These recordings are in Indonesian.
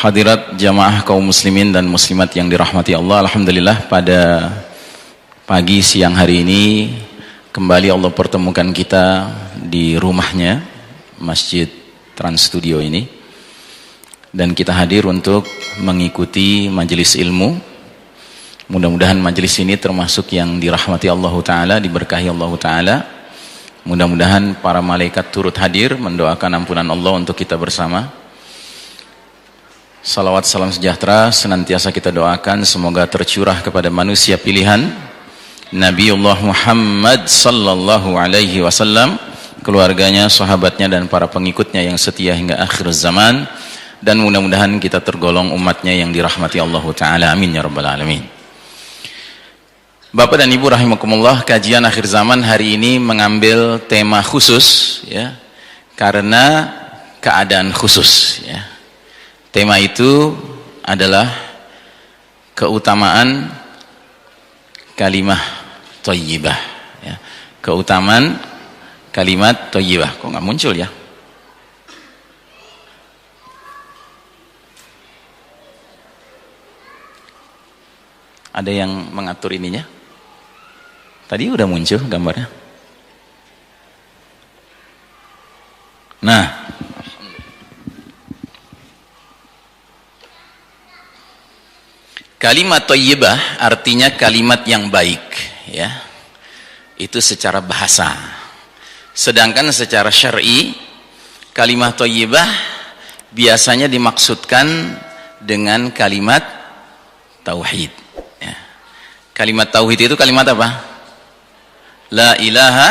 Hadirat jamaah kaum muslimin dan muslimat yang dirahmati Allah, alhamdulillah pada pagi siang hari ini kembali Allah pertemukan kita di rumahnya, Masjid Trans Studio ini, dan kita hadir untuk mengikuti majelis ilmu. Mudah-mudahan majelis ini termasuk yang dirahmati Allah Ta'ala, diberkahi Allah Ta'ala. Mudah-mudahan para malaikat turut hadir mendoakan ampunan Allah untuk kita bersama. Salawat salam sejahtera senantiasa kita doakan semoga tercurah kepada manusia pilihan Nabiullah Muhammad sallallahu alaihi wasallam, keluarganya, sahabatnya dan para pengikutnya yang setia hingga akhir zaman, dan mudah-mudahan kita tergolong umatnya yang dirahmati Allah Ta'ala. Amin ya rabbal alamin. Bapak dan Ibu rahimakumullah, kajian akhir zaman hari ini mengambil tema khusus ya, karena keadaan khusus ya. Tema itu adalah keutamaan kalimah thayyibah ya. Keutamaan kalimat thayyibah. Kok nggak muncul ya? Ada yang mengatur ininya? Tadi udah muncul gambarnya. Nah, kalimat thayyibah artinya kalimat yang baik ya. Itu secara bahasa. Sedangkan secara syar'i kalimat thayyibah biasanya dimaksudkan dengan kalimat tauhid ya. Kalimat tauhid itu kalimat apa? La ilaha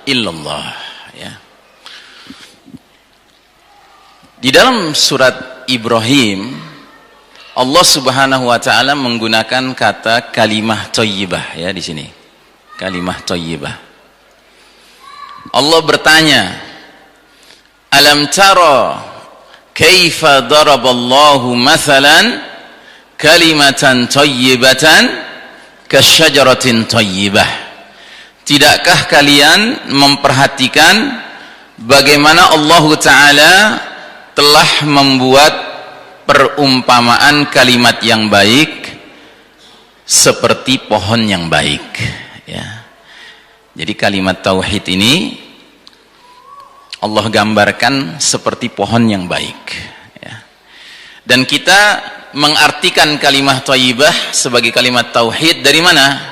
illallah ya. Di dalam surat Ibrahim Allah Subhanahu wa taala menggunakan kata kalimah thayyibah ya di sini. Kalimah thayyibah. Allah bertanya, "Alam tara kaifa daraballahu mathalan kalimatan thayyibatan kasyajaratin thayyibah." Tidakkah kalian memperhatikan bagaimana Allah Ta'ala telah membuat perumpamaan kalimat yang baik seperti pohon yang baik ya. Jadi kalimat tauhid ini Allah gambarkan seperti pohon yang baik ya. Dan kita mengartikan kalimat thayyibah sebagai kalimat tauhid dari mana?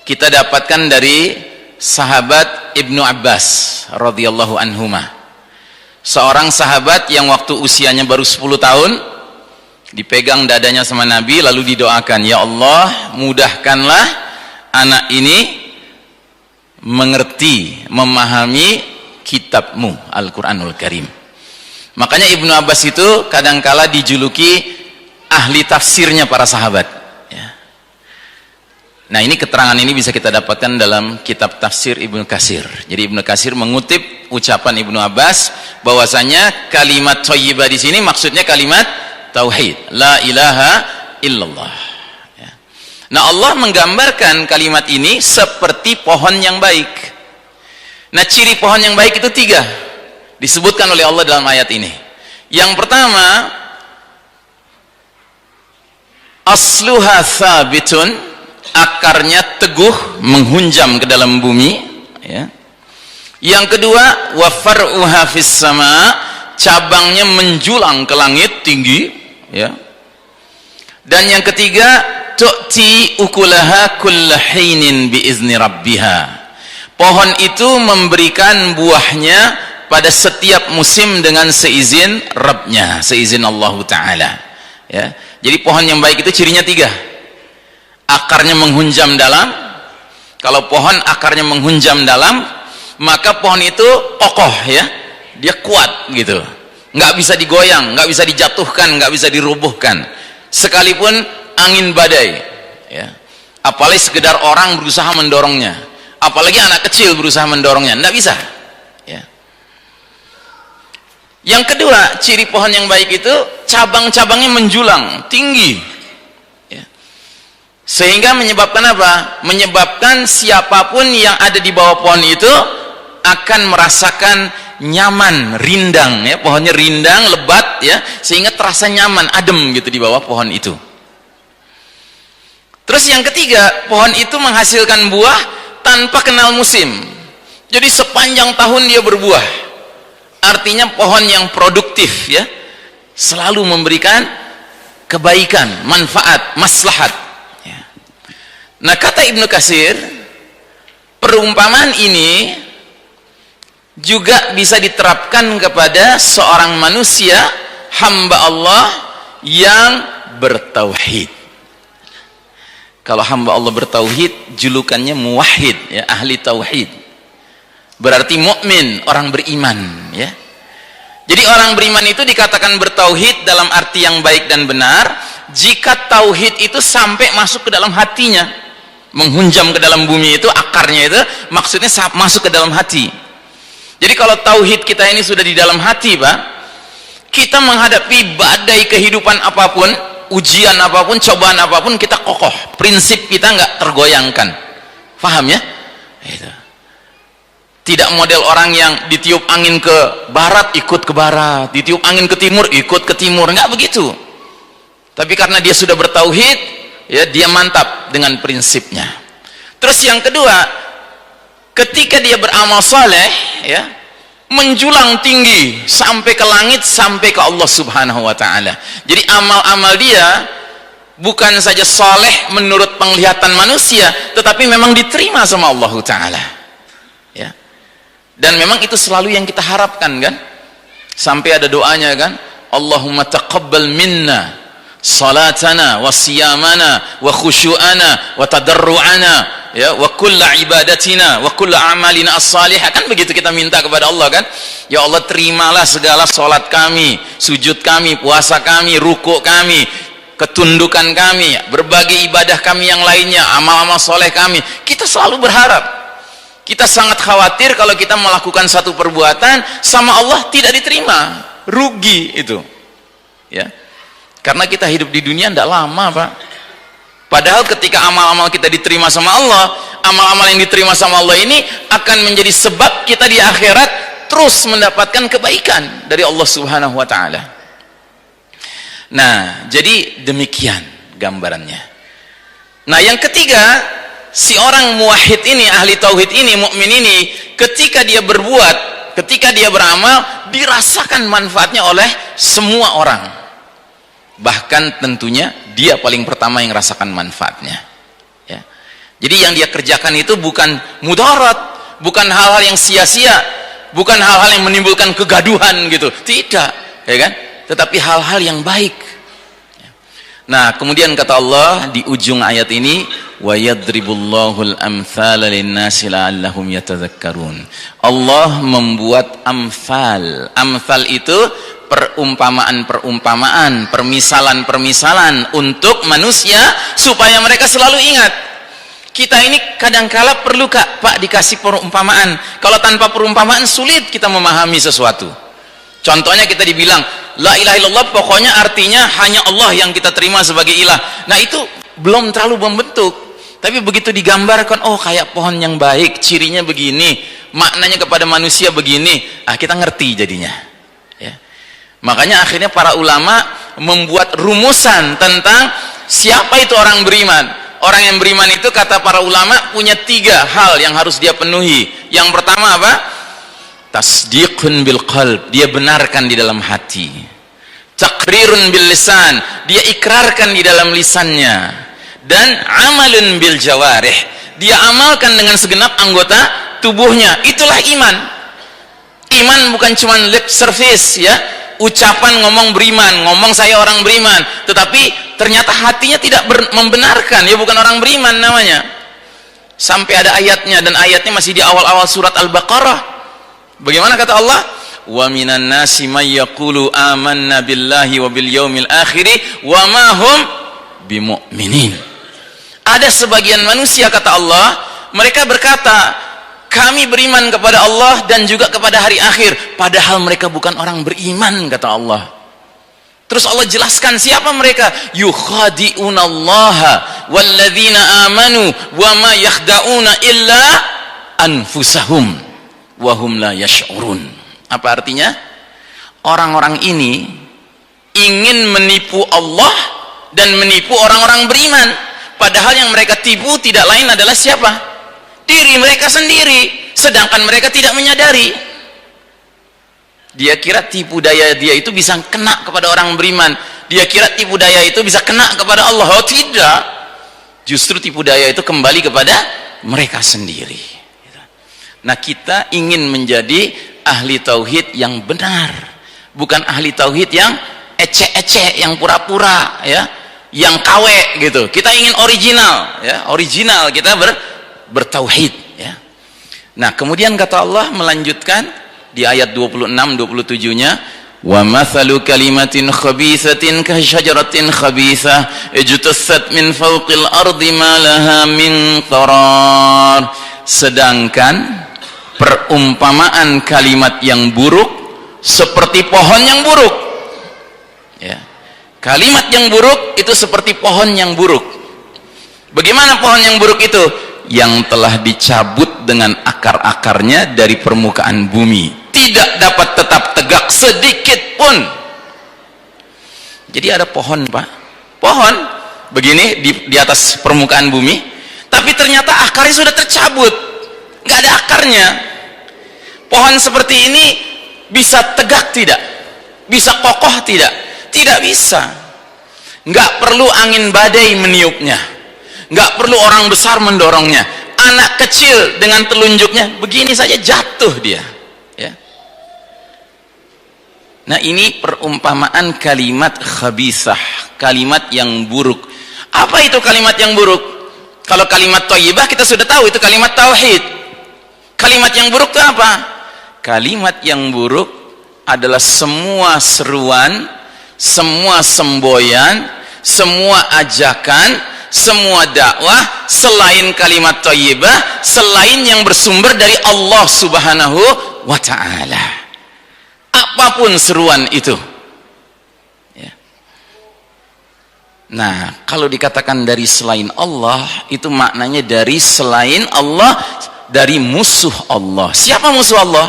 Kita dapatkan dari sahabat Ibnu Abbas radhiyallahu anhuma. Seorang sahabat yang waktu usianya baru 10 tahun dipegang dadanya sama Nabi lalu didoakan, "Ya Allah, mudahkanlah anak ini mengerti, memahami kitabmu Al-Quranul Karim." Makanya Ibnu Abbas itu kadangkala dijuluki ahli tafsirnya para sahabat ya. Nah, ini keterangan ini bisa kita dapatkan dalam kitab tafsir Ibnu Katsir. Jadi Ibnu Katsir mengutip ucapan Ibnu Abbas bahwasanya kalimat thayyibah di sini maksudnya kalimat tauhid, la ilaha illallah ya. Nah, Allah menggambarkan kalimat ini seperti pohon yang baik. Nah, ciri pohon yang baik itu 3 disebutkan oleh Allah dalam ayat ini. Yang pertama, asluha thabitun, akarnya teguh menghunjam ke dalam bumi ya. Yang kedua, wa far'uha fis sama, cabangnya menjulang ke langit tinggi ya. Dan yang ketiga, tu'ti ukulaha kullahinin biizni rabbiha, pohon itu memberikan buahnya pada setiap musim dengan seizin Rabbnya, seizin Allah Ta'ala ya. Jadi pohon yang baik itu cirinya 3. Akarnya menghunjam dalam. Kalau pohon akarnya menghunjam dalam, maka pohon itu kokoh ya, dia kuat gitu, nggak bisa digoyang, nggak bisa dijatuhkan, nggak bisa dirubuhkan sekalipun angin badai ya. Apalagi sekedar orang berusaha mendorongnya, apalagi anak kecil berusaha mendorongnya, nggak bisa ya. Yang kedua, ciri pohon yang baik itu cabang-cabangnya menjulang tinggi sehingga menyebabkan apa? Menyebabkan siapapun yang ada di bawah pohon itu akan merasakan nyaman, rindang ya, pohonnya rindang, lebat ya, sehingga terasa nyaman, adem gitu di bawah pohon itu. Terus yang ketiga, pohon itu menghasilkan buah tanpa kenal musim. Jadi sepanjang tahun dia berbuah. Artinya pohon yang produktif ya, selalu memberikan kebaikan, manfaat, maslahat ya. Nah, kata Ibnu Katsir, perumpamaan ini juga bisa diterapkan kepada seorang manusia, hamba Allah yang bertauhid. Kalau hamba Allah bertauhid, julukannya muwahhid ya, ahli tauhid. Berarti mukmin, orang beriman ya. Jadi orang beriman itu dikatakan bertauhid dalam arti yang baik dan benar jika tauhid itu sampai masuk ke dalam hatinya, menghunjam ke dalam bumi itu, akarnya itu maksudnya masuk ke dalam hati. Jadi kalau tauhid kita ini sudah di dalam hati, Pak, kita menghadapi badai kehidupan apapun, ujian apapun, cobaan apapun, kita kokoh, prinsip kita nggak tergoyangkan. Paham ya? Itu. Tidak model orang yang ditiup angin ke barat ikut ke barat, ditiup angin ke timur ikut ke timur, nggak begitu. Tapi karena dia sudah bertauhid ya, dia mantap dengan prinsipnya. Terus yang kedua, ketika dia beramal saleh ya, menjulang tinggi sampai ke langit, sampai ke Allah Subhanahu wa taala. Jadi amal-amal dia bukan saja saleh menurut penglihatan manusia, tetapi memang diterima sama Allah taala. Ya. Dan memang itu selalu yang kita harapkan kan? Sampai ada doanya kan? Allahumma taqabbal minna salatana wa siyamana wa khusyu'ana wa tadarru'ana ya, wa kulla ibadatina wa kulla amalina as-salihah. Kan begitu kita minta kepada Allah kan? Ya Allah, terimalah segala salat kami, sujud kami, puasa kami, rukuk kami, ketundukan kami, berbagai ibadah kami yang lainnya, amal-amal soleh kami. Kita selalu berharap. Kita sangat khawatir kalau kita melakukan satu perbuatan sama Allah tidak diterima, rugi itu ya. Karena kita hidup di dunia tidak lama, Pak. Padahal ketika amal-amal kita diterima sama Allah, amal-amal yang diterima sama Allah ini akan menjadi sebab kita di akhirat terus mendapatkan kebaikan dari Allah Subhanahu wa taala. Nah, jadi demikian gambarannya. Nah, yang ketiga, si orang muwahhid ini, ahli tauhid ini, mukmin ini, ketika dia berbuat, ketika dia beramal, dirasakan manfaatnya oleh semua orang. Bahkan tentunya dia paling pertama yang rasakan manfaatnya ya. Jadi yang dia kerjakan itu bukan mudarat, bukan hal-hal yang sia-sia, bukan hal-hal yang menimbulkan kegaduhan gitu, tidak ya kan, tetapi hal-hal yang baik. Nah, kemudian kata Allah di ujung ayat ini, wa yadribullahul amthala linnasi la'allahum yatadzakkarun. Allah membuat amthal. Amthal itu perumpamaan-perumpamaan, permisalan-permisalan untuk manusia supaya mereka selalu ingat. Kita ini kadangkala perlu Pak dikasih perumpamaan. Kalau tanpa perumpamaan sulit kita memahami sesuatu. Contohnya kita dibilang la ilaha illallah, pokoknya artinya hanya Allah yang kita terima sebagai ilah. Nah, itu belum terlalu membentuk. Tapi begitu digambarkan, oh kayak pohon yang baik, cirinya begini, maknanya kepada manusia begini, kita ngerti jadinya ya. Makanya akhirnya para ulama membuat rumusan tentang siapa itu orang beriman. Orang yang beriman itu kata para ulama punya 3 hal yang harus dia penuhi. Yang pertama apa? Tasdiqun bil qalb, dia benarkan di dalam hati. Taqrirun bil lisan, dia ikrarkan di dalam lisannya. Dan amalun bil jawarih, dia amalkan dengan segenap anggota tubuhnya. Itulah iman. Iman bukan cuma lip service ya, ucapan ngomong beriman, ngomong saya orang beriman, tetapi ternyata hatinya tidak membenarkan, ya bukan orang beriman namanya. Sampai ada ayatnya, dan ayatnya masih di awal-awal surat Al-Baqarah. Bagaimana kata Allah? Wa minan nasi may yaqulu amanna billahi wa bil yaumil akhir wa ma hum bimu'minin. Ada sebagian manusia kata Allah, mereka berkata kami beriman kepada Allah dan juga kepada hari akhir, padahal mereka bukan orang beriman kata Allah. Terus Allah jelaskan siapa mereka? Yukhadi'unallaha walladzina amanu wa ma yakhda'una illa anfusahum wa hum la yash'urun. Apa artinya? Orang-orang ini ingin menipu Allah dan menipu orang-orang beriman, padahal yang mereka tipu tidak lain adalah siapa? Diri mereka sendiri, sedangkan mereka tidak menyadari. Dia kira tipu daya dia itu bisa kena kepada orang beriman, dia kira tipu daya itu bisa kena kepada Allah. Oh tidak, justru tipu daya itu kembali kepada mereka sendiri. Nah, kita ingin menjadi ahli tauhid yang benar, bukan ahli tauhid yang ecek-ecek, yang pura-pura, ya, yang KW gitu. Kita ingin original, ya, original kita bertauhid, ya. Nah, kemudian kata Allah melanjutkan di ayat 26-27-nya, wa mathalu kalimatin khabithatin ka syajaratin khabithah ijtassat min fawqil ardi ma laha min qarar. Sedangkan perumpamaan kalimat yang buruk seperti pohon yang buruk, ya. Kalimat yang buruk itu seperti pohon yang buruk. Bagaimana pohon yang buruk itu? Yang telah dicabut dengan akar-akarnya dari permukaan bumi, tidak dapat tetap tegak sedikit pun. Jadi ada pohon, Pak, pohon begini di atas permukaan bumi, tapi ternyata akarnya sudah tercabut, nggak ada akarnya. Pohon seperti ini bisa tegak tidak? Bisa kokoh tidak? Tidak bisa. Nggak perlu angin badai meniupnya, nggak perlu orang besar mendorongnya. Anak kecil dengan telunjuknya begini saja jatuh dia, ya. Nah, ini perumpamaan kalimat khabithah, kalimat yang buruk. Apa itu kalimat yang buruk? Kalau kalimat thayyibah kita sudah tahu itu kalimat tauhid. Kalimat yang buruk itu apa? Kalimat yang buruk adalah semua seruan, semua semboyan, semua ajakan, semua dakwah selain kalimat thayyibah, selain yang bersumber dari Allah Subhanahu wa ta'ala. Apapun seruan itu, ya. Nah, kalau dikatakan dari selain Allah, itu maknanya dari selain Allah, dari musuh Allah. Siapa musuh Allah?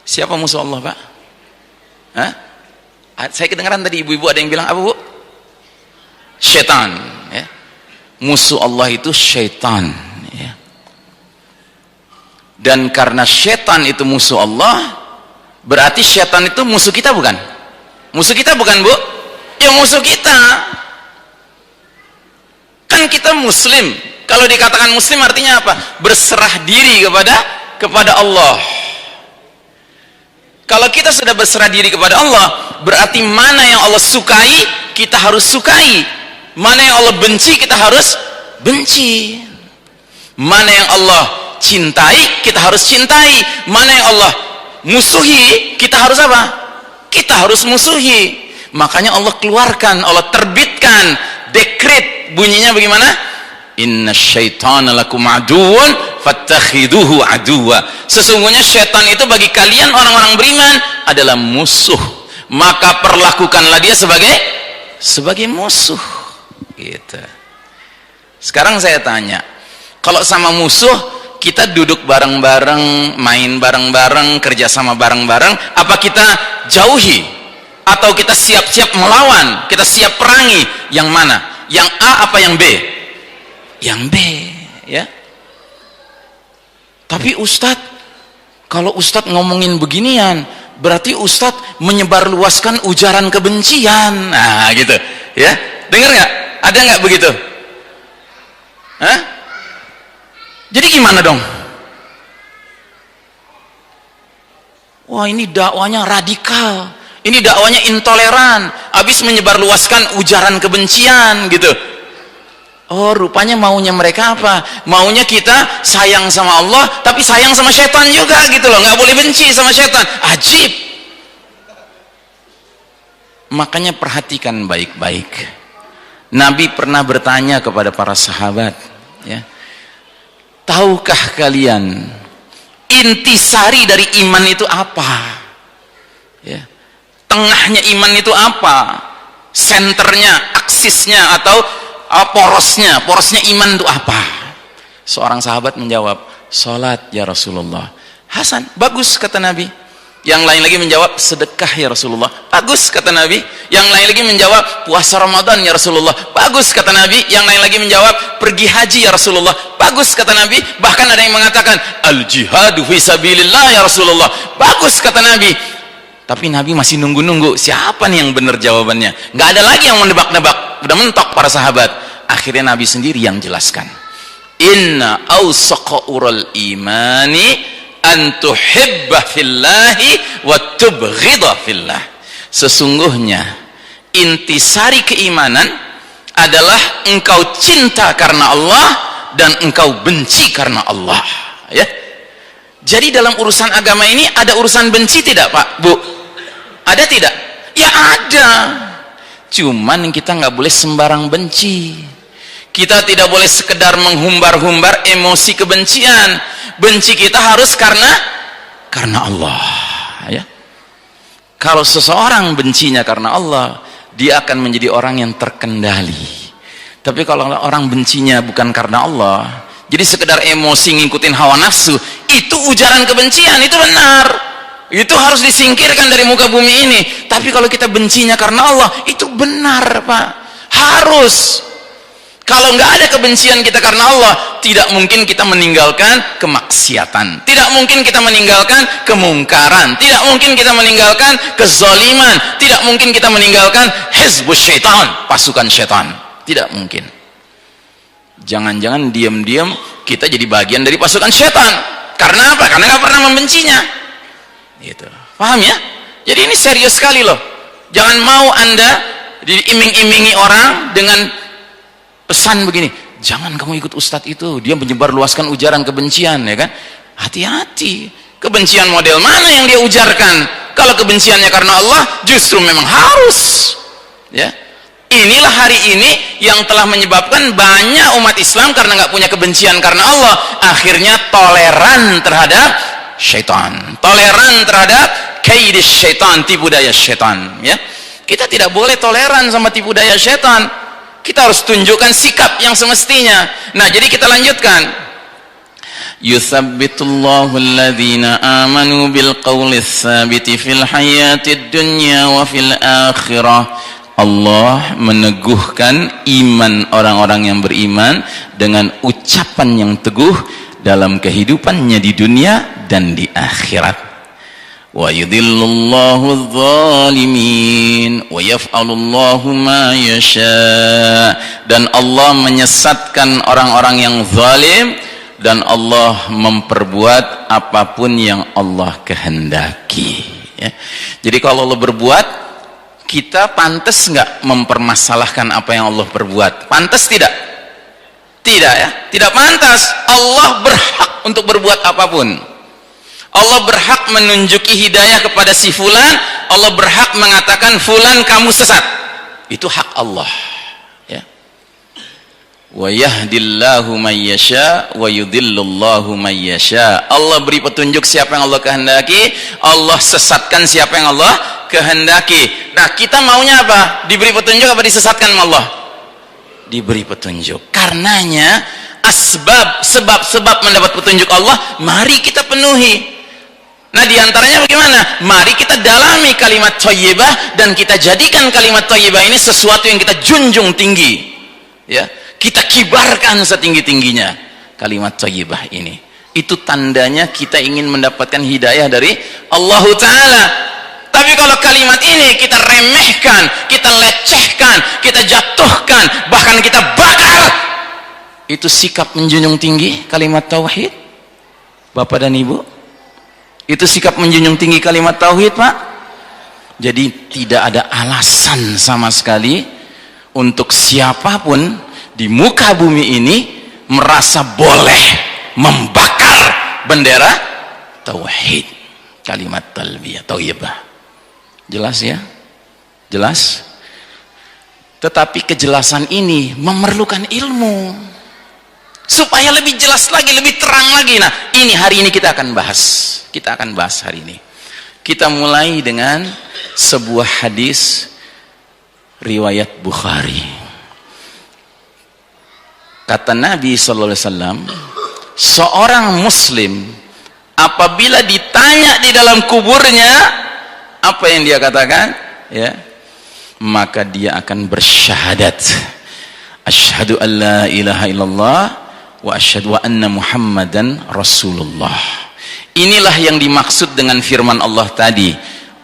Siapa musuh Allah, Pak? Hah? Saya kedengaran tadi ibu-ibu ada yang bilang apa, Bu? Syaitan, ya. Musuh Allah itu syaitan, ya. Dan karena syaitan itu musuh Allah, berarti syaitan itu musuh kita, bukan? Musuh kita bukan, Bu? Ya musuh kita. Kan kita muslim. Kalau dikatakan muslim artinya apa? Berserah diri kepada Allah. Kalau kita sudah berserah diri kepada Allah, berarti mana yang Allah sukai, kita harus sukai. Mana yang Allah benci, kita harus benci. Mana yang Allah cintai, kita harus cintai. Mana yang Allah musuhi, kita harus apa? Kita harus musuhi. Makanya Allah keluarkan, Allah terbitkan dekret, bunyinya bagaimana? Inna syaitana lakum aduun fattakhiduhu aduwa. Sesungguhnya syaitan itu bagi kalian orang-orang beriman adalah musuh, maka perlakukanlah dia sebagai musuh, gitu. Sekarang saya tanya, kalau sama musuh kita duduk bareng-bareng, main bareng-bareng, kerja sama bareng-bareng, apa kita jauhi atau kita siap-siap melawan, kita siap perangi? Yang mana? Yang A apa yang B? Yang B, ya. Tapi Ustadz, kalau Ustadz ngomongin beginian, berarti Ustadz menyebarluaskan ujaran kebencian. Nah, gitu, ya. Dengar nggak? Ada nggak begitu? Hah? Jadi gimana dong? Wah, ini dakwanya radikal, ini dakwanya intoleran, habis menyebarluaskan ujaran kebencian, gitu. Oh, rupanya maunya mereka apa? Maunya kita sayang sama Allah, tapi sayang sama setan juga, gitu loh. Nggak boleh benci sama setan. Ajib. Makanya perhatikan baik-baik. Nabi pernah bertanya kepada para sahabat, ya, tahukah kalian intisari dari iman itu apa? Ya, tengahnya iman itu apa? Senternya, aksisnya, atau porosnya iman itu apa? Seorang sahabat menjawab, sholat ya Rasulullah. Hasan, bagus kata Nabi. Yang lain lagi menjawab, sedekah ya Rasulullah. Bagus, kata Nabi. Yang lain lagi menjawab, puasa Ramadan ya Rasulullah. Bagus, kata Nabi. Yang lain lagi menjawab, pergi haji ya Rasulullah. Bagus, kata Nabi. Bahkan ada yang mengatakan, al jihadu fi sabilillah ya Rasulullah. Bagus, kata Nabi. Tapi Nabi masih nunggu-nunggu, siapa nih yang benar jawabannya. Nggak ada lagi yang menebak-nebak, udah mentok para sahabat. Akhirnya Nabi sendiri yang jelaskan, inna awsaqa ural imani an tuhibba fillahi wa tubghidha fillah. Sesungguhnya intisari keimanan adalah engkau cinta karena Allah dan engkau benci karena Allah, ya. Jadi dalam urusan agama ini ada urusan benci tidak, Pak, Bu? Ada tidak? Ya ada. Cuman kita nggak boleh sembarang benci. Kita tidak boleh sekedar menghumbar-humbar emosi kebencian. Benci kita harus karena Allah, ya. Kalau seseorang bencinya karena Allah, dia akan menjadi orang yang terkendali. Tapi kalau orang bencinya bukan karena Allah, jadi sekedar emosi ngikutin hawa nafsu, itu ujaran kebencian, itu benar. Itu harus disingkirkan dari muka bumi ini. Tapi kalau kita bencinya karena Allah, itu benar, Pak. Harus. Kalau nggak ada kebencian kita karena Allah, tidak mungkin kita meninggalkan kemaksiatan, tidak mungkin kita meninggalkan kemungkaran, tidak mungkin kita meninggalkan kezaliman, tidak mungkin kita meninggalkan hizbus syaitan, pasukan syaitan. Tidak mungkin. Jangan-jangan diam-diam kita jadi bagian dari pasukan syaitan. Karena apa? Karena nggak pernah membencinya. Gitu. Paham ya? Jadi ini serius sekali loh. Jangan mau Anda diiming-imingi orang dengan pesan begini, jangan kamu ikut ustadz itu, dia menyebar luaskan ujaran kebencian, ya kan? Hati-hati, kebencian model mana yang dia ujarkan? Kalau kebenciannya karena Allah, justru memang harus, ya. Inilah hari ini yang telah menyebabkan banyak umat Islam karena nggak punya kebencian karena Allah, akhirnya toleran terhadap syaitan, toleran terhadap kaidis syaitan, tipu daya syaitan, ya. Kita tidak boleh toleran sama tipu daya syaitan. Kita harus tunjukkan sikap yang semestinya. Nah, jadi kita lanjutkan. Yuthabbitullahu alladhina amanu bil qawli tsabiti fil hayatid dunya wa fil akhirah. Allah meneguhkan iman orang-orang yang beriman dengan ucapan yang teguh dalam kehidupannya di dunia dan di akhirat. Wa yudhillullahu adh-dhalimin wa yaf'alullahu ma yasha. Dan Allah menyesatkan orang-orang yang zalim, dan Allah memperbuat apapun yang Allah kehendaki, ya. Jadi kalau Allah berbuat, kita pantas nggak mempermasalahkan apa yang Allah perbuat? Pantas tidak? Tidak, ya. Tidak pantas. Allah berhak untuk berbuat apapun. Allah berhak menunjuki hidayah kepada si fulan, Allah berhak mengatakan fulan kamu sesat. Itu hak Allah, ya. Wa yahdillahu may yasha wa yudhillullahu may yasha. Allah beri petunjuk siapa yang Allah kehendaki, Allah sesatkan siapa yang Allah kehendaki. Nah, kita maunya apa? Diberi petunjuk apa disesatkan sama Allah? Diberi petunjuk. Karenanya sebab mendapat petunjuk Allah, mari kita penuhi. Nah, diantaranya bagaimana? Mari kita dalami kalimat thayyibah dan kita jadikan kalimat thayyibah ini sesuatu yang kita junjung tinggi, ya. Kita kibarkan setinggi-tingginya kalimat thayyibah ini. Itu tandanya kita ingin mendapatkan hidayah dari Allah Ta'ala. Tapi kalau kalimat ini kita remehkan, kita lecehkan, kita jatuhkan, bahkan kita bakar, itu sikap menjunjung tinggi kalimat tauhid, Bapak dan Ibu? Itu sikap menjunjung tinggi kalimat tauhid, Pak. Jadi tidak ada alasan sama sekali untuk siapapun di muka bumi ini merasa boleh membakar bendera tauhid, kalimat talbiyah thayyibah. Jelas ya? Jelas? Tetapi kejelasan ini memerlukan ilmu supaya lebih jelas lagi, lebih terang lagi. Nah, ini hari ini kita akan bahas. Kita akan bahas hari ini. Kita mulai dengan sebuah hadis riwayat Bukhari. Kata Nabi sallallahu alaihi wasallam, seorang muslim apabila ditanya di dalam kuburnya, apa yang dia katakan? Ya, maka dia akan bersyahadat, asyhadu an la ilaha illallah wa asyhadu anna muhammadan rasulullah. Inilah yang dimaksud dengan firman Allah tadi.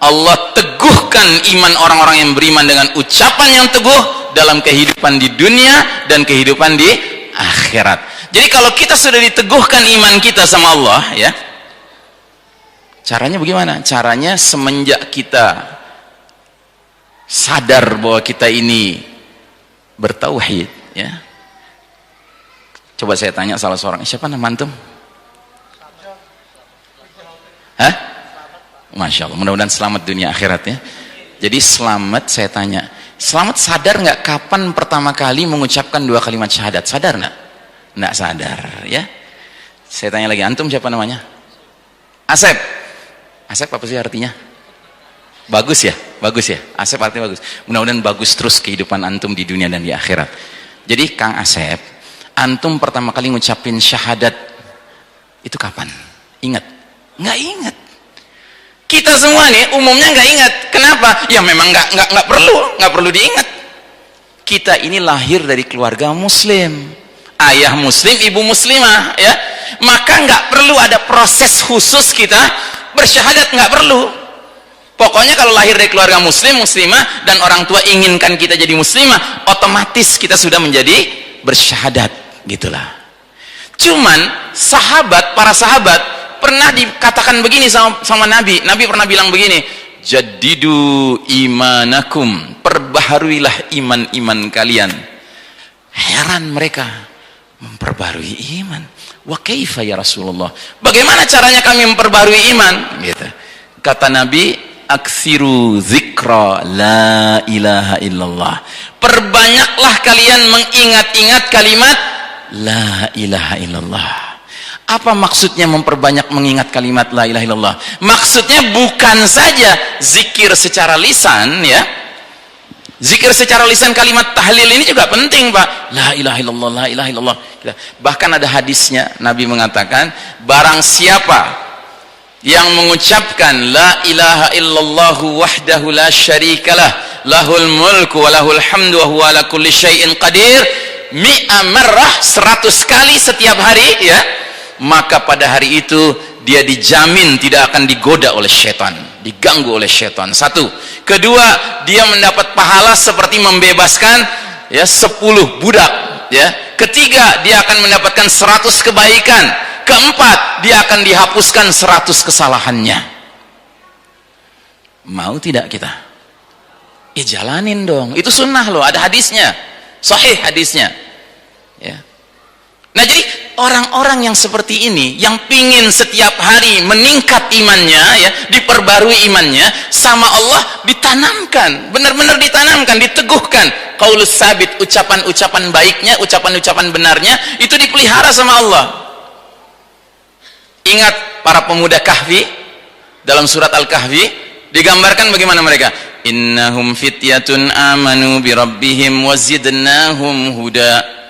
Allah teguhkan iman orang-orang yang beriman dengan ucapan yang teguh dalam kehidupan di dunia dan kehidupan di akhirat. Jadi kalau kita sudah diteguhkan iman kita sama Allah, ya, caranya bagaimana? Caranya semenjak kita sadar bahwa kita ini bertauhid, ya. Coba saya tanya salah seorang, siapa nama antum? Hah? Masya Allah, mudah-mudahan selamat dunia akhirat, ya. Jadi selamat, saya tanya, selamat sadar nggak kapan pertama kali mengucapkan 2 kalimat syahadat? Sadar nggak? Nggak sadar, ya. Saya tanya lagi, antum siapa namanya? Asep. Asep apa sih artinya? Bagus ya, bagus ya. Asep artinya bagus. Mudah-mudahan bagus terus kehidupan antum di dunia dan di akhirat. Jadi Kang Asep, antum pertama kali ngucapin syahadat itu kapan? Ingat? Nggak ingat. Kita semua nih umumnya nggak ingat. Kenapa? Ya memang nggak perlu diingat. Kita ini lahir dari keluarga muslim, ayah muslim, ibu muslimah, ya. Maka nggak perlu ada proses khusus kita bersyahadat, nggak perlu. Pokoknya kalau lahir dari keluarga muslim, muslimah, dan orang tua inginkan kita jadi muslimah, otomatis kita sudah menjadi bersyahadat, gitulah. Cuman para sahabat pernah dikatakan begini sama Nabi. Nabi pernah bilang begini, jaddidu imanakum, perbaharuilah iman-iman kalian. Heran mereka, memperbarui iman. Wa kaifa ya Rasulullah? Bagaimana caranya kami memperbarui iman? Gitu. Kata Nabi, aksiru zikra la ilaha illallah. Perbanyaklah kalian mengingat-ingat kalimat la ilaha illallah. Apa maksudnya memperbanyak mengingat kalimat la ilaha illallah? Maksudnya bukan saja zikir secara lisan, ya. Zikir secara lisan kalimat tahlil ini juga penting, Pak. La ilaha illallah, la ilaha illallah. Bahkan ada hadisnya, Nabi mengatakan, barang siapa yang mengucapkan la ilaha illallah wahdahu la syarikalah, lahul mulku wa lahul hamdu wa huwa ala kulli syai'in qadir, mi'a marrah, 100 kali setiap hari, ya, maka pada hari itu dia dijamin tidak akan digoda oleh syaitan, diganggu oleh syaitan. 1. Kedua, dia mendapat pahala seperti membebaskan, ya, 10 budak, ya. Ketiga, dia akan mendapatkan 100 kebaikan. Keempat, dia akan dihapuskan 100 kesalahannya. Mau tidak kita? Ya jalanin dong. Itu sunnah loh, ada hadisnya, sahih hadisnya, ya. Nah, jadi orang-orang yang seperti ini, yang pingin setiap hari meningkat imannya, ya, diperbarui imannya sama Allah, ditanamkan, benar-benar ditanamkan, diteguhkan. Qaulus sabit, ucapan-ucapan baiknya, ucapan-ucapan benarnya, itu dipelihara sama Allah. Ingat para pemuda Kahfi dalam surat Al-Kahfi, digambarkan bagaimana mereka. Innahum fityatun amanu bi rabbihim wazidnahum huda.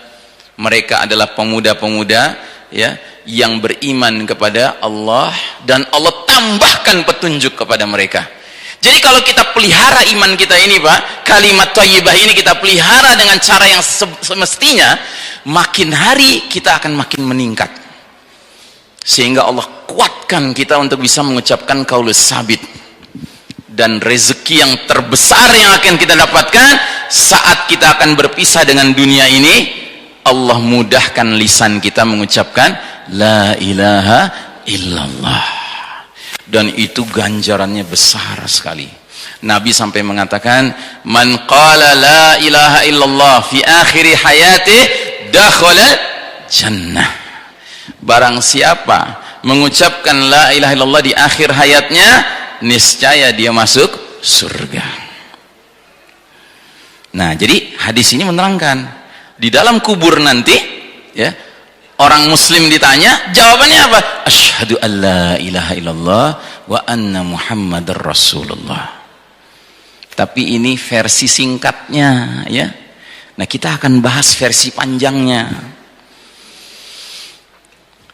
Mereka adalah pemuda-pemuda, ya, yang beriman kepada Allah dan Allah tambahkan petunjuk kepada mereka. Jadi kalau kita pelihara iman kita ini, Pak, kalimat thayyibah ini kita pelihara dengan cara yang semestinya, makin hari kita akan makin meningkat. Sehingga Allah kuatkan kita untuk bisa mengucapkan qaulus sabit. Dan rezeki yang terbesar yang akan kita dapatkan saat kita akan berpisah dengan dunia ini, Allah mudahkan lisan kita mengucapkan la ilaha illallah. Dan itu ganjarannya besar sekali. Nabi sampai mengatakan, man qala la ilaha illallah fi akhiri hayati dakhala jannah. Barang siapa mengucapkan la ilaha illallah di akhir hayatnya, niscaya dia masuk surga. Nah, jadi hadis ini menerangkan di dalam kubur nanti, ya, orang muslim ditanya, jawabannya apa? Asyhadu an la ilaha illallah wa anna muhammadar rasulullah. Tapi ini versi singkatnya, ya. Nah, kita akan bahas versi panjangnya.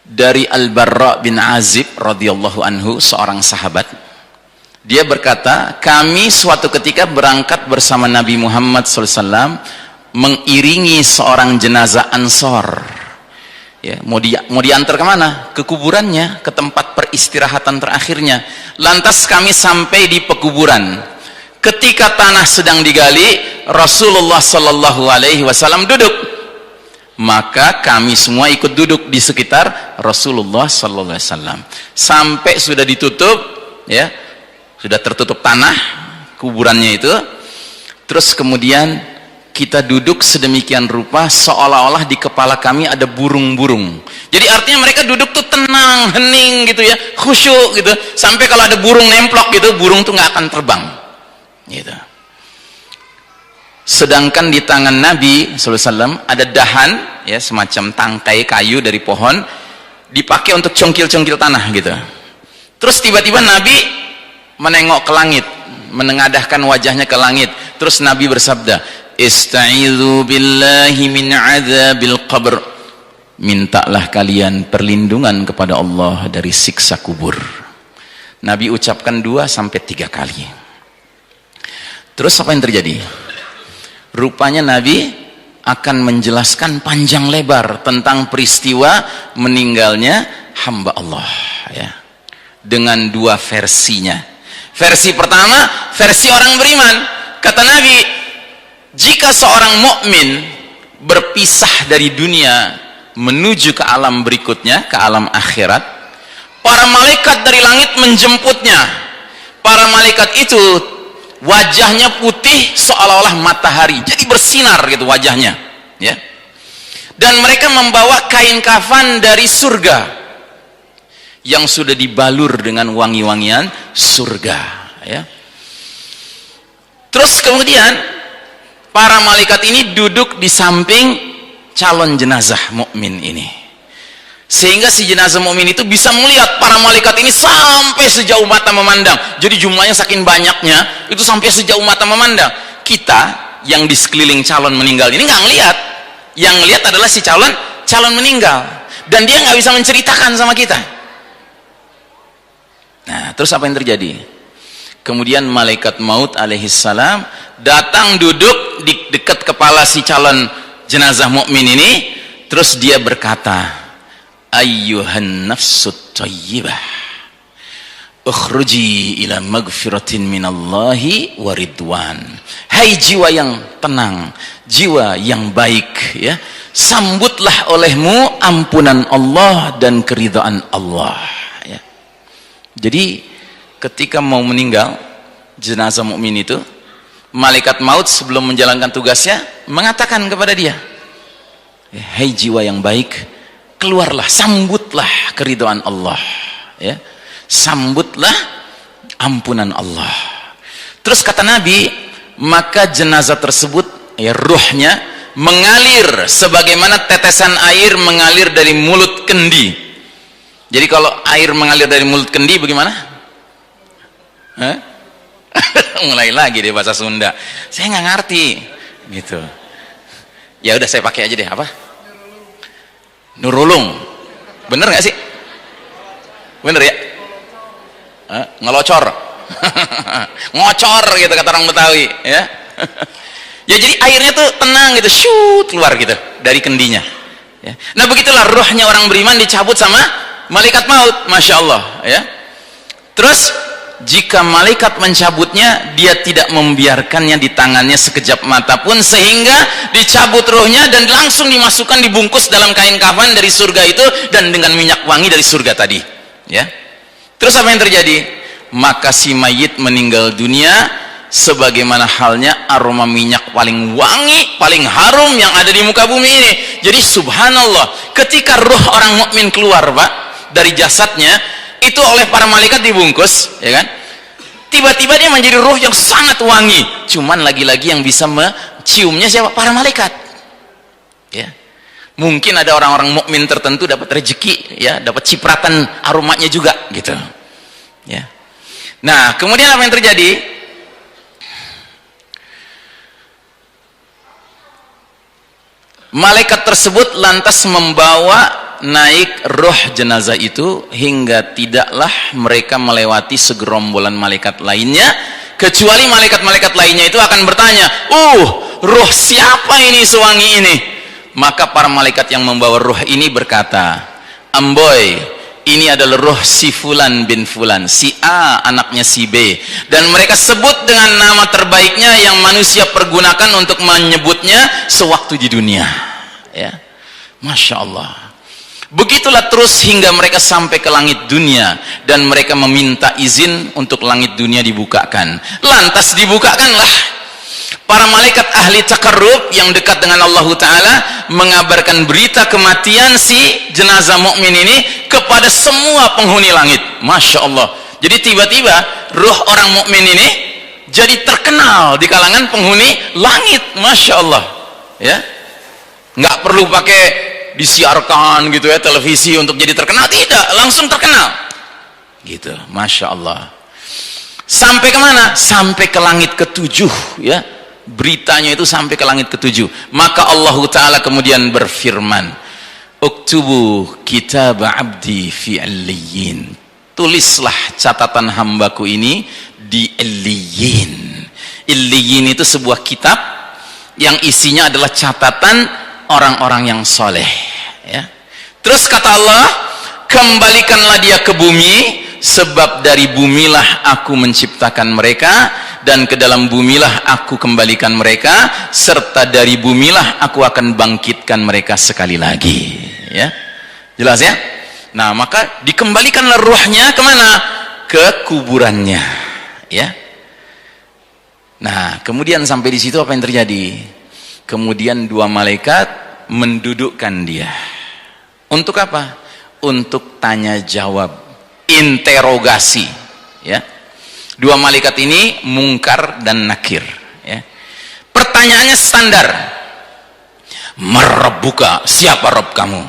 dari Al-Barra bin Azib radhiyallahu anhu, seorang sahabat. Dia berkata, kami suatu ketika berangkat bersama Nabi Muhammad SAW mengiringi seorang jenazah Ansor. Ya, mau diantar kemana? Ke kuburannya, ke tempat peristirahatan terakhirnya. Lantas kami sampai di pekuburan. Ketika tanah sedang digali, Rasulullah Sallallahu Alaihi Wasallam duduk. Maka kami semua ikut duduk di sekitar Rasulullah Sallallahu Alaihi Wasallam. Sampai sudah ditutup, ya, sudah tertutup tanah kuburannya itu. Terus kemudian kita duduk sedemikian rupa seolah-olah di kepala kami ada burung-burung. Jadi artinya mereka duduk tuh tenang, hening gitu ya, khusyuk gitu. Sampai kalau ada burung nemplok gitu, burung tuh nggak akan terbang. Gitu. Sedangkan di tangan Nabi SAW ada dahan, ya, semacam tangkai kayu dari pohon, dipakai untuk congkil-congkil tanah gitu. Terus tiba-tiba Nabi menengok ke langit, menengadahkan wajahnya ke langit. Terus Nabi bersabda, "Ista'idzu billahi min 'adzabil qabr." Mintalah kalian perlindungan kepada Allah dari siksa kubur. Nabi ucapkan 2-3 kali. Terus apa yang terjadi? Rupanya Nabi akan menjelaskan panjang lebar tentang peristiwa meninggalnya hamba Allah, ya, dengan 2 versinya. Versi pertama, versi orang beriman. Kata Nabi, jika seorang mukmin berpisah dari dunia menuju ke alam berikutnya, ke alam akhirat, para malaikat dari langit menjemputnya. Para malaikat itu wajahnya putih seolah-olah matahari, jadi bersinar gitu wajahnya, ya. Dan mereka membawa kain kafan dari surga yang sudah dibalur dengan wangi-wangian surga, ya. Terus kemudian para malaikat ini duduk di samping calon jenazah mukmin ini, sehingga si jenazah mukmin itu bisa melihat para malaikat ini sampai sejauh mata memandang. Jadi jumlahnya saking banyaknya itu sampai sejauh mata memandang. Kita yang di sekeliling calon meninggal ini nggak ngelihat, yang ngelihat adalah si calon meninggal, dan dia nggak bisa menceritakan sama kita. Nah, terus apa yang terjadi? Kemudian malaikat maut alaihissalam datang duduk di dekat kepala si calon jenazah mukmin ini. Terus dia berkata, ayyuhan nafsut thayyibah, ukhruji ila magfiratin minallahi wa ridwan. Hai jiwa yang tenang, jiwa yang baik, ya, sambutlah olehmu ampunan Allah dan keridhaan Allah, ya. Jadi ketika mau meninggal jenazah mukmin itu, malaikat maut sebelum menjalankan tugasnya mengatakan kepada dia, hai jiwa yang baik, keluarlah, sambutlah keridhaan Allah, ya, sambutlah ampunan Allah. Terus kata Nabi, maka jenazah tersebut, ya, ruhnya mengalir sebagaimana tetesan air mengalir dari mulut kendi. Jadi kalau air mengalir dari mulut kendi bagaimana? Mulai lagi deh bahasa Sunda, saya nggak ngerti gitu. Ya udah saya pakai aja deh, apa? Nurulung, bener nggak sih? Bener ya? Ngelocor, ngocor gitu kata orang Betawi, ya. Ya jadi airnya tuh tenang gitu, shoot keluar gitu dari kendinya, ya. Nah begitulah ruhnya orang beriman dicabut sama malaikat maut, masya Allah, ya. Terus jika malaikat mencabutnya, dia tidak membiarkannya di tangannya sekejap mata pun, sehingga dicabut ruhnya dan langsung dimasukkan, dibungkus dalam kain kafan dari surga itu dan dengan minyak wangi dari surga tadi, ya. Terus apa yang terjadi? Maka si mayit meninggal dunia sebagaimana halnya aroma minyak paling wangi, paling harum yang ada di muka bumi ini. Jadi subhanallah, ketika ruh orang mukmin keluar, Pak, dari jasadnya itu oleh para malaikat dibungkus, ya kan? Tiba-tiba dia menjadi ruh yang sangat wangi. Cuman lagi-lagi yang bisa menciumnya siapa? Para malaikat, ya. Mungkin ada orang-orang mukmin tertentu dapat rezeki, ya, dapat cipratan aromanya juga gitu, ya. Nah kemudian apa yang terjadi? Malaikat tersebut lantas membawa naik ruh jenazah itu hingga tidaklah mereka melewati segerombolan malaikat lainnya, kecuali malaikat-malaikat lainnya itu akan bertanya, ruh siapa ini sewangi ini? Maka para malaikat yang membawa ruh ini berkata, Amboy, ini adalah ruh si Fulan bin Fulan, si A anaknya si B, dan mereka sebut dengan nama terbaiknya yang manusia pergunakan untuk menyebutnya sewaktu di dunia. Ya, Masya Allah. Begitulah terus hingga mereka sampai ke langit dunia, dan mereka meminta izin untuk langit dunia dibukakan. Lantas dibukakanlah. Para malaikat ahli takarrub yang dekat dengan Allah Ta'ala mengabarkan berita kematian si jenazah mukmin ini kepada semua penghuni langit. Masya Allah. Jadi tiba-tiba ruh orang mukmin ini jadi terkenal di kalangan penghuni langit. Masya Allah. Ya, nggak perlu pakai disiarkan gitu ya televisi untuk jadi terkenal, tidak, langsung terkenal gitu. Masya Allah. Sampai kemana? Sampai ke langit ketujuh, ya, beritanya itu sampai ke langit ketujuh. Maka Allah Ta'ala kemudian berfirman, uktubu kitab abdi fi alliyin, tulislah catatan hambaku ini di Illiyin. Illiyin itu sebuah kitab yang isinya adalah catatan orang-orang yang soleh, ya. Terus kata Allah, kembalikanlah dia ke bumi, sebab dari bumilah aku menciptakan mereka, dan ke dalam bumilah aku kembalikan mereka, serta dari bumilah aku akan bangkitkan mereka sekali lagi. Ya, jelas ya. Nah, maka dikembalikanlah ruhnya kemana? Ke kuburannya, ya. Nah, kemudian sampai di situ apa yang terjadi? Kemudian dua malaikat mendudukkan dia. Untuk apa? Untuk tanya jawab, interogasi, ya. Dua malaikat ini Mungkar dan Nakir, ya. Pertanyaannya standar. Marabbuka, siapa Rabb kamu?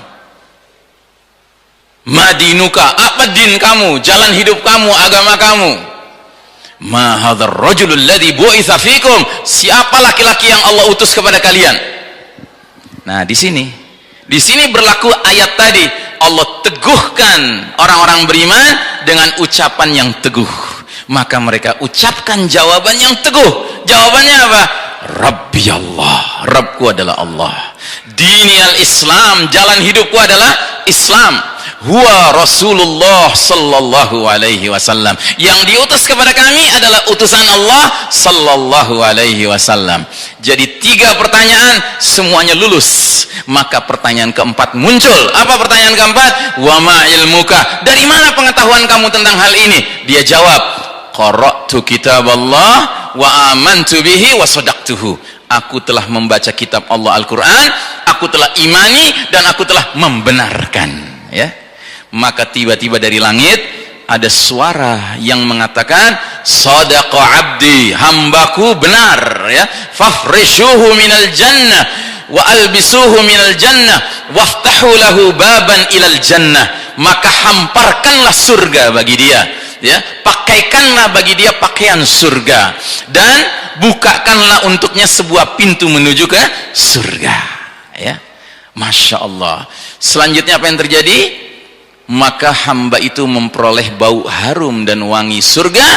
Madinuka, apa din kamu, jalan hidup kamu, agama kamu? Ma hadzal rajulul ladzi bu'itsa fikum, siapa laki-laki yang Allah utus kepada kalian? Nah, di sini berlaku ayat tadi. Allah teguhkan orang-orang beriman dengan ucapan yang teguh. Maka mereka ucapkan jawaban yang teguh. Jawabannya apa? Rabbi Allah, Rabbku adalah Allah. Dini al-Islam, jalan hidupku adalah Islam. Huwa Rasulullah sallallahu alaihi wasallam, yang diutus kepada kami adalah utusan Allah sallallahu alaihi wasallam. Jadi tiga pertanyaan semuanya lulus. Maka pertanyaan keempat muncul. Apa pertanyaan keempat? Wa ma ilmuka, dari mana pengetahuan kamu tentang hal ini? Dia jawab, qara'tu kitaballah wa amantu bihi wa sadaqtuhu. Aku telah membaca kitab Allah Al-Quran, aku telah imani, dan aku telah membenarkan, ya. Maka tiba-tiba dari langit ada suara yang mengatakan, sadaqa abdi, hambaku benar, ya. Fafrishuhu minal jannah wa albisuhu minal jannah waftahu lahu baban ilal jannah. Maka hamparkanlah surga bagi dia, ya. Pakaikanlah bagi dia pakaian surga, dan bukakanlah untuknya sebuah pintu menuju ke surga, ya. Masya Allah. Selanjutnya apa yang terjadi? Maka hamba itu memperoleh bau harum dan wangi surga,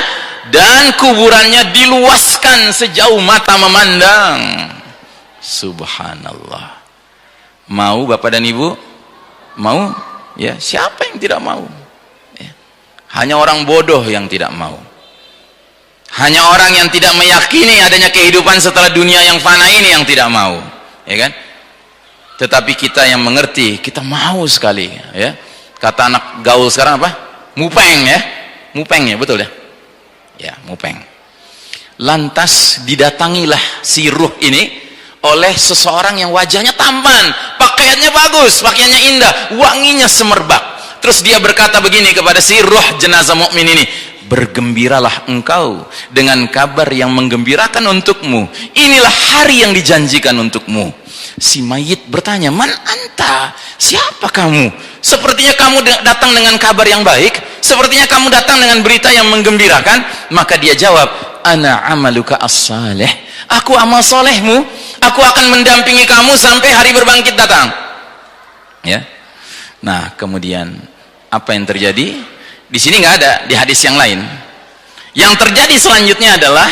dan kuburannya diluaskan sejauh mata memandang. Subhanallah. Mau Bapak dan Ibu? Mau? Ya, siapa yang tidak mau? Ya. Hanya orang bodoh yang tidak mau. Hanya orang yang tidak meyakini adanya kehidupan setelah dunia yang fana ini yang tidak mau, ya kan? Tetapi kita yang mengerti, kita mau sekali, ya. Kata anak gaul sekarang apa? Mupeng, ya. Mupeng, ya, betul ya? Ya, mupeng. Lantas didatangilah si ruh ini oleh seseorang yang wajahnya tampan, pakaiannya bagus, pakaiannya indah, wanginya semerbak. Terus dia berkata begini kepada si ruh jenazah mukmin ini, bergembiralah engkau dengan kabar yang menggembirakan untukmu. Inilah hari yang dijanjikan untukmu. Si mayit bertanya, man anta? Siapa kamu? Sepertinya kamu datang dengan kabar yang baik, sepertinya kamu datang dengan berita yang menggembirakan. Maka dia jawab, ana amaluka as-salih, aku amal solehmu, aku akan mendampingi kamu sampai hari berbangkit datang, ya. Nah, kemudian apa yang terjadi? Di sini nggak ada, di hadis yang lain. Yang terjadi selanjutnya adalah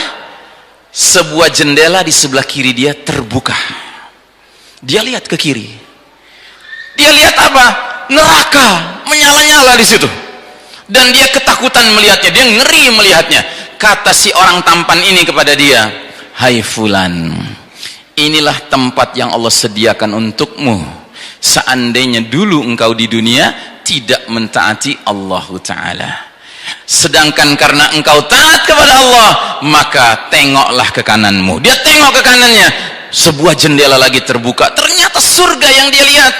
sebuah jendela di sebelah kiri dia terbuka. Dia lihat ke kiri. Dia lihat apa? Neraka menyala-nyala di situ. Dan dia ketakutan melihatnya, dia ngeri melihatnya. Kata si orang tampan ini kepada dia, "Hai fulan, inilah tempat yang Allah sediakan untukmu seandainya dulu engkau di dunia tidak mentaati Allah Ta'ala. Sedangkan karena engkau taat kepada Allah, maka tengoklah ke kananmu." Dia tengok ke kanannya, sebuah jendela lagi terbuka. Ternyata surga yang dia lihat,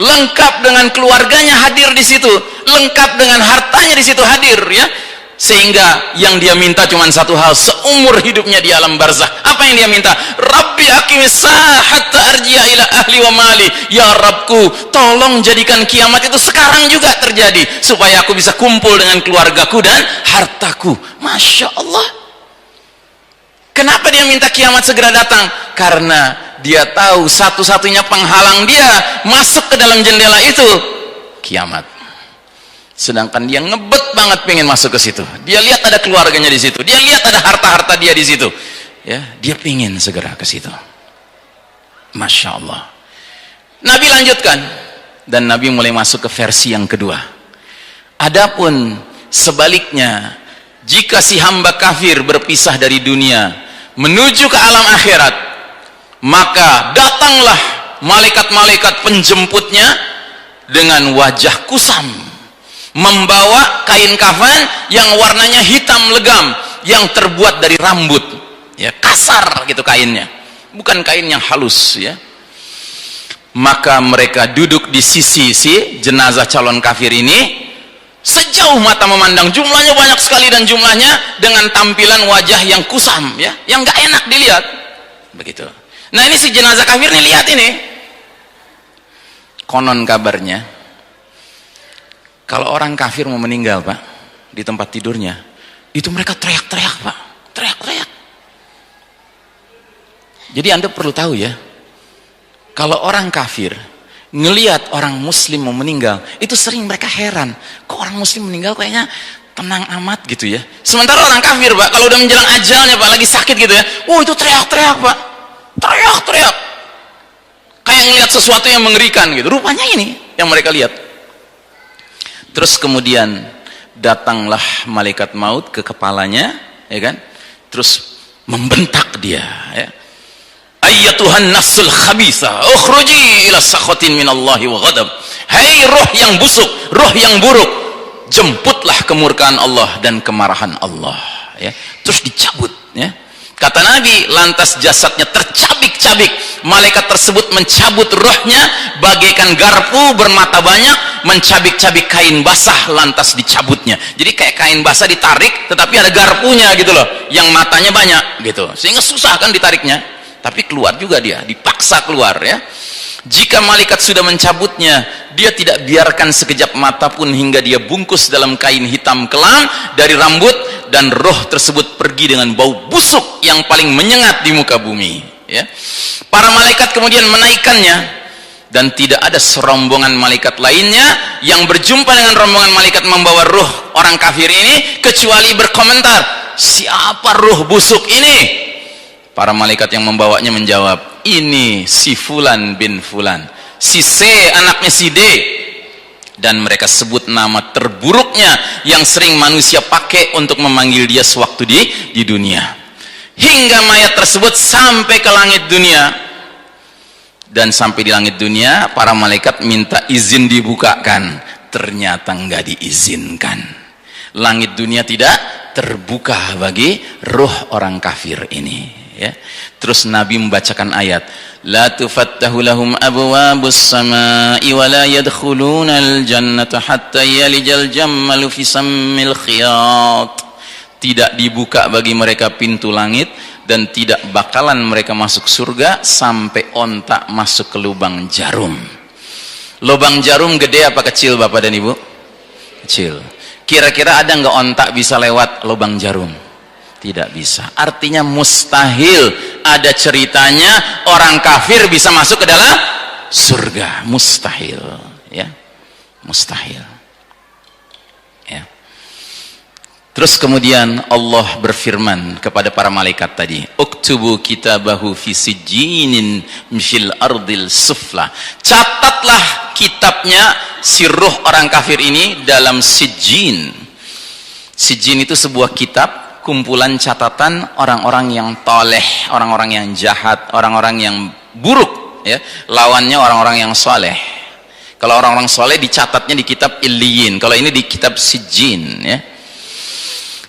lengkap dengan keluarganya hadir di situ, lengkap dengan hartanya di situ hadir, ya. Sehingga yang dia minta cuma satu hal seumur hidupnya di alam barzakh. Apa yang dia minta? Rabbi aqimis saah hatta arji'a ila ahli wa mali. Ya Rabbku, tolong jadikan kiamat itu sekarang juga terjadi supaya aku bisa kumpul dengan keluargaku dan hartaku. Masya Allah. Kenapa dia minta kiamat segera datang? Karena dia tahu satu-satunya penghalang dia masuk ke dalam jendela itu kiamat. Sedangkan dia ngebet banget pengen masuk ke situ. Dia lihat ada keluarganya di situ. Dia lihat ada harta-harta dia di situ. Ya, dia pengen segera ke situ. Masya Allah. Nabi lanjutkan dan Nabi mulai masuk ke versi yang kedua. Adapun sebaliknya, jika si hamba kafir berpisah dari dunia menuju ke alam akhirat, maka datanglah malaikat-malaikat penjemputnya dengan wajah kusam, membawa kain kafan yang warnanya hitam legam, yang terbuat dari rambut, ya, kasar gitu kainnya, bukan kain yang halus, ya. Maka mereka duduk di sisi si jenazah calon kafir ini, sejauh mata memandang. Jumlahnya banyak sekali dan jumlahnya dengan tampilan wajah yang kusam, ya, yang nggak enak dilihat, begitu. Nah, ini si jenazah kafir nih, lihat ini. Konon kabarnya, kalau orang kafir mau meninggal, Pak, di tempat tidurnya, itu mereka teriak-teriak, Pak, teriak-teriak. Jadi Anda perlu tahu, ya, kalau orang kafir ngelihat orang muslim mau meninggal, itu sering mereka heran, kok orang muslim meninggal kayaknya tenang amat gitu, ya. Sementara orang kafir, Pak, kalau udah menjelang ajalnya, Pak, lagi sakit gitu, ya, itu teriak-teriak, Pak, teriak-teriak, kayak ngelihat sesuatu yang mengerikan gitu. Rupanya ini yang mereka lihat. Terus kemudian datanglah malaikat maut ke kepalanya, ya kan, terus membentak dia, ya. Ayyatuhan nafsul khabisa ukhruji ila sakhatin minallahi wa ghadab. Hai roh yang busuk, roh yang buruk, jemputlah kemurkaan Allah dan kemarahan Allah, ya. Terus dicabut, ya. Kata Nabi, lantas jasadnya tercabik-cabik. Malaikat tersebut mencabut rohnya bagaikan garpu bermata banyak mencabik-cabik kain basah, lantas dicabutnya. Jadi kayak kain basah ditarik tetapi ada garpunya gitu loh, yang matanya banyak gitu, sehingga susah kan ditariknya. Tapi keluar juga dia, dipaksa keluar, ya. Jika malaikat sudah mencabutnya, dia tidak biarkan sekejap mata pun hingga dia bungkus dalam kain hitam kelam dari rambut, dan roh tersebut pergi dengan bau busuk yang paling menyengat di muka bumi, ya. Para malaikat kemudian menaikkannya, dan tidak ada serombongan malaikat lainnya yang berjumpa dengan rombongan malaikat membawa roh orang kafir ini kecuali berkomentar, siapa roh busuk ini? Para malaikat yang membawanya menjawab, ini si Fulan bin Fulan, si C anaknya si D. Dan mereka sebut nama terburuknya yang sering manusia pakai untuk memanggil dia sewaktu di dunia. Hingga mayat tersebut sampai ke langit dunia. Dan sampai di langit dunia, para malaikat minta izin dibukakan. Ternyata nggak diizinkan. Langit dunia tidak terbuka bagi roh orang kafir ini, ya. Terus Nabi membacakan ayat, la tufattahu lahum abwabus samai wa la yadkhulunal jannata hatta yalijal jammalu fi sammil khiyat. Tidak dibuka bagi mereka pintu langit dan tidak bakalan mereka masuk surga sampai ontak masuk ke lubang jarum. Lubang jarum gede apa kecil, Bapak dan Ibu? Kecil. Kira-kira ada nggak ontak bisa lewat lubang jarum? Tidak bisa. Artinya mustahil ada ceritanya orang kafir bisa masuk ke dalam surga. Mustahil, ya, mustahil. Ya. Terus kemudian Allah berfirman kepada para malaikat tadi, uktubu kitabahu fi sijjinin fil ardil sufla. Catatlah kitabnya si ruh orang kafir ini dalam sijjin. Sijjin itu sebuah kitab, kumpulan catatan orang-orang yang toleh, orang-orang yang jahat, orang-orang yang buruk, ya. Lawannya orang-orang yang soleh. Kalau orang-orang soleh dicatatnya di kitab Illiyin, kalau ini di kitab Sijjin, ya.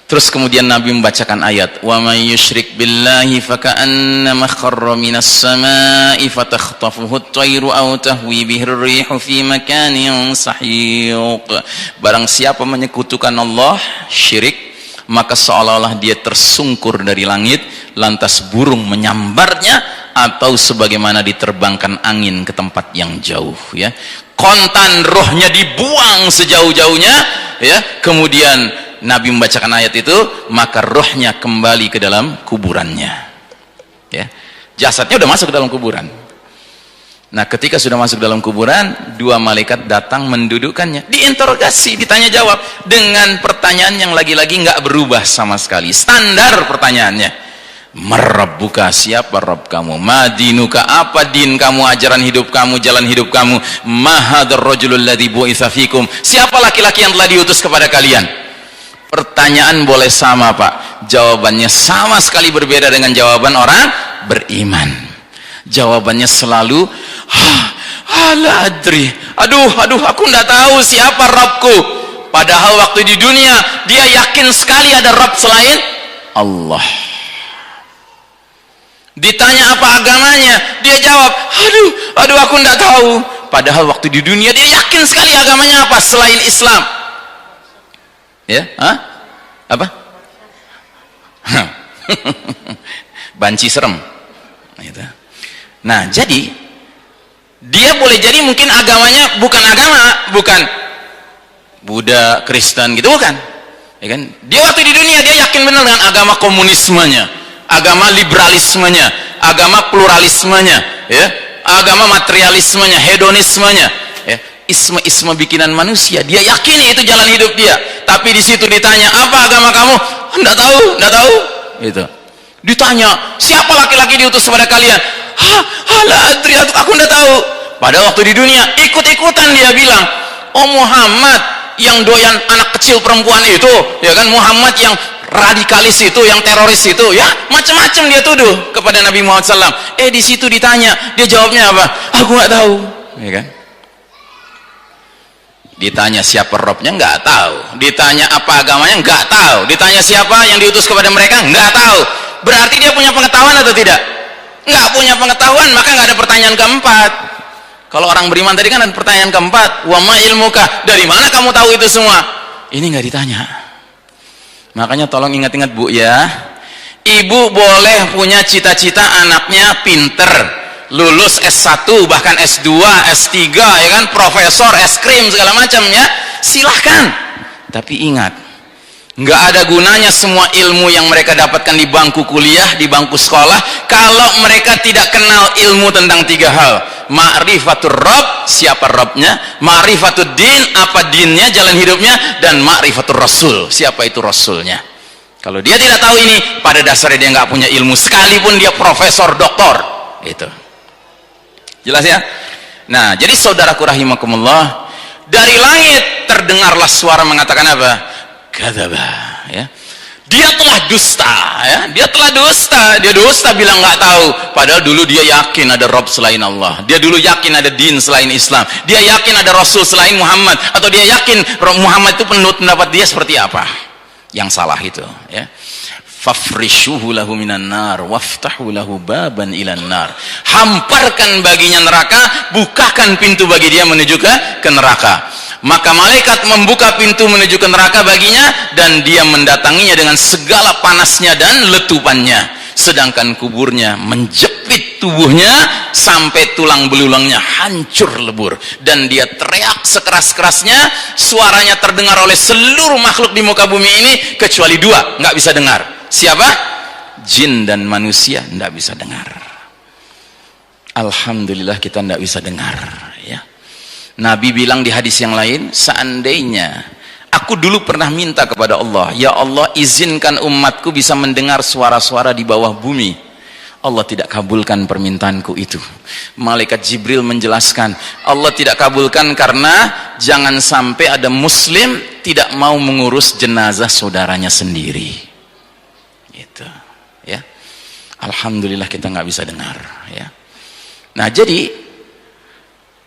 Terus kemudian Nabi membacakan ayat, wa may yusyrik billahi faka'annama kharra minas samaa'i fatakhtafuhu at-tayru aw tahwi bihi ar-rihu fi makanin sahiq. Barang siapa menyekutukan Allah, syirik, maka seolah-olah dia tersungkur dari langit, lantas burung menyambarnya, atau sebagaimana diterbangkan angin ke tempat yang jauh, ya. Kontan rohnya dibuang sejauh-jauhnya, ya. Kemudian Nabi membacakan ayat itu, maka rohnya kembali ke dalam kuburannya, ya. Jasadnya udah masuk ke dalam kuburan. Nah, ketika sudah masuk dalam kuburan, dua malaikat datang mendudukkannya, diinterogasi, ditanya jawab dengan pertanyaan yang lagi-lagi nggak berubah sama sekali, standar pertanyaannya. Marabbuka, siapa Rabb kamu? Madinuka, apa din kamu, ajaran hidup kamu, jalan hidup kamu? Mahadar rajulul ladzi bu'itsa fikum, siapa laki-laki yang telah diutus kepada kalian? Pertanyaan boleh sama, Pak, jawabannya sama sekali berbeda dengan jawaban orang beriman. Jawabannya selalu ala adri, aduh aku enggak tahu siapa Rabbku. Padahal waktu di dunia dia yakin sekali ada Rabb selain Allah. Ditanya apa agamanya, dia jawab, aduh aku enggak tahu. Padahal waktu di dunia dia yakin sekali agamanya apa selain Islam. Ya, apa? Banci serem. Nah, jadi dia boleh jadi mungkin agamanya bukan Buddha, Kristen gitu, bukan. Ya kan? Dia waktu di dunia dia yakin benar dengan agama komunismenya, agama liberalismenya, agama pluralismenya, ya, agama materialismenya, hedonismenya, ya. Isme bikinan manusia, dia yakini itu jalan hidup dia. Tapi di situ ditanya, apa agama kamu? Enggak tahu, gitu. Ditanya, siapa laki-laki diutus kepada kalian? Adri, aku enggak tahu. Padahal waktu di dunia ikut-ikutan dia bilang, oh Muhammad yang doyan anak kecil perempuan itu, ya kan, Muhammad yang radikalis itu, yang teroris itu, ya, macam-macam dia tuduh kepada Nabi Muhammad SAW. Di situ ditanya, dia jawabnya apa? Aku nggak tahu, ya kan? Ditanya siapa Robnya, nggak tahu. Ditanya apa agamanya, nggak tahu. Ditanya siapa yang diutus kepada mereka, nggak tahu. Berarti dia punya pengetahuan atau tidak? Nggak punya pengetahuan, maka nggak ada pertanyaan keempat. Kalau orang beriman tadi kan ada pertanyaan keempat, wa ma ilmuka, dari mana kamu tahu itu semua? Ini nggak ditanya. Makanya tolong ingat-ingat, Bu, ya. Ibu boleh punya cita-cita anaknya pinter, lulus S1 bahkan S2 S3, ya kan, profesor, es krim segala macam, ya, silahkan. Tapi ingat, nggak ada gunanya semua ilmu yang mereka dapatkan di bangku kuliah, di bangku sekolah, kalau mereka tidak kenal ilmu tentang tiga hal: ma'rifatur Rabb, siapa Rabbnya; ma'rifatud din, apa dinnya, jalan hidupnya; dan ma'rifatur Rasul, siapa itu Rasulnya. Kalau dia tidak tahu ini, pada dasarnya dia nggak punya ilmu, sekalipun dia profesor, doktor. Itu jelas, ya. Nah, jadi saudaraku rahimakumullah, dari langit terdengarlah suara mengatakan apa? Kadzaba, ya. Dia telah dusta, ya. Dia telah dusta. Dia dusta bilang nggak tahu. Padahal dulu dia yakin ada Rabb selain Allah. Dia dulu yakin ada din selain Islam. Dia yakin ada Rasul selain Muhammad. Atau dia yakin Muhammad itu pendapat dia seperti apa. Yang salah itu, ya. Fafrishuhu lahu minan nar waftahu lahu baban ilan nar. Hamparkan baginya neraka, bukakan pintu bagi dia menuju ke neraka. Maka malaikat membuka pintu menuju ke neraka baginya, dan dia mendatanginya dengan segala panasnya dan letupannya. Sedangkan kuburnya menjepit tubuhnya sampai tulang belulangnya hancur lebur, dan dia teriak sekeras-kerasnya, suaranya terdengar oleh seluruh makhluk di muka bumi ini kecuali dua, nggak bisa dengar. Siapa? Jin dan manusia nggak bisa dengar. Alhamdulillah kita nggak bisa dengar, ya. Nabi bilang di hadis yang lain, seandainya aku dulu pernah minta kepada Allah, ya Allah izinkan umatku bisa mendengar suara-suara di bawah bumi, Allah tidak kabulkan permintaanku itu. Malaikat Jibril menjelaskan, Allah tidak kabulkan karena jangan sampai ada muslim tidak mau mengurus jenazah saudaranya sendiri. Gitu, ya. Alhamdulillah kita nggak bisa dengar, ya. Nah, jadi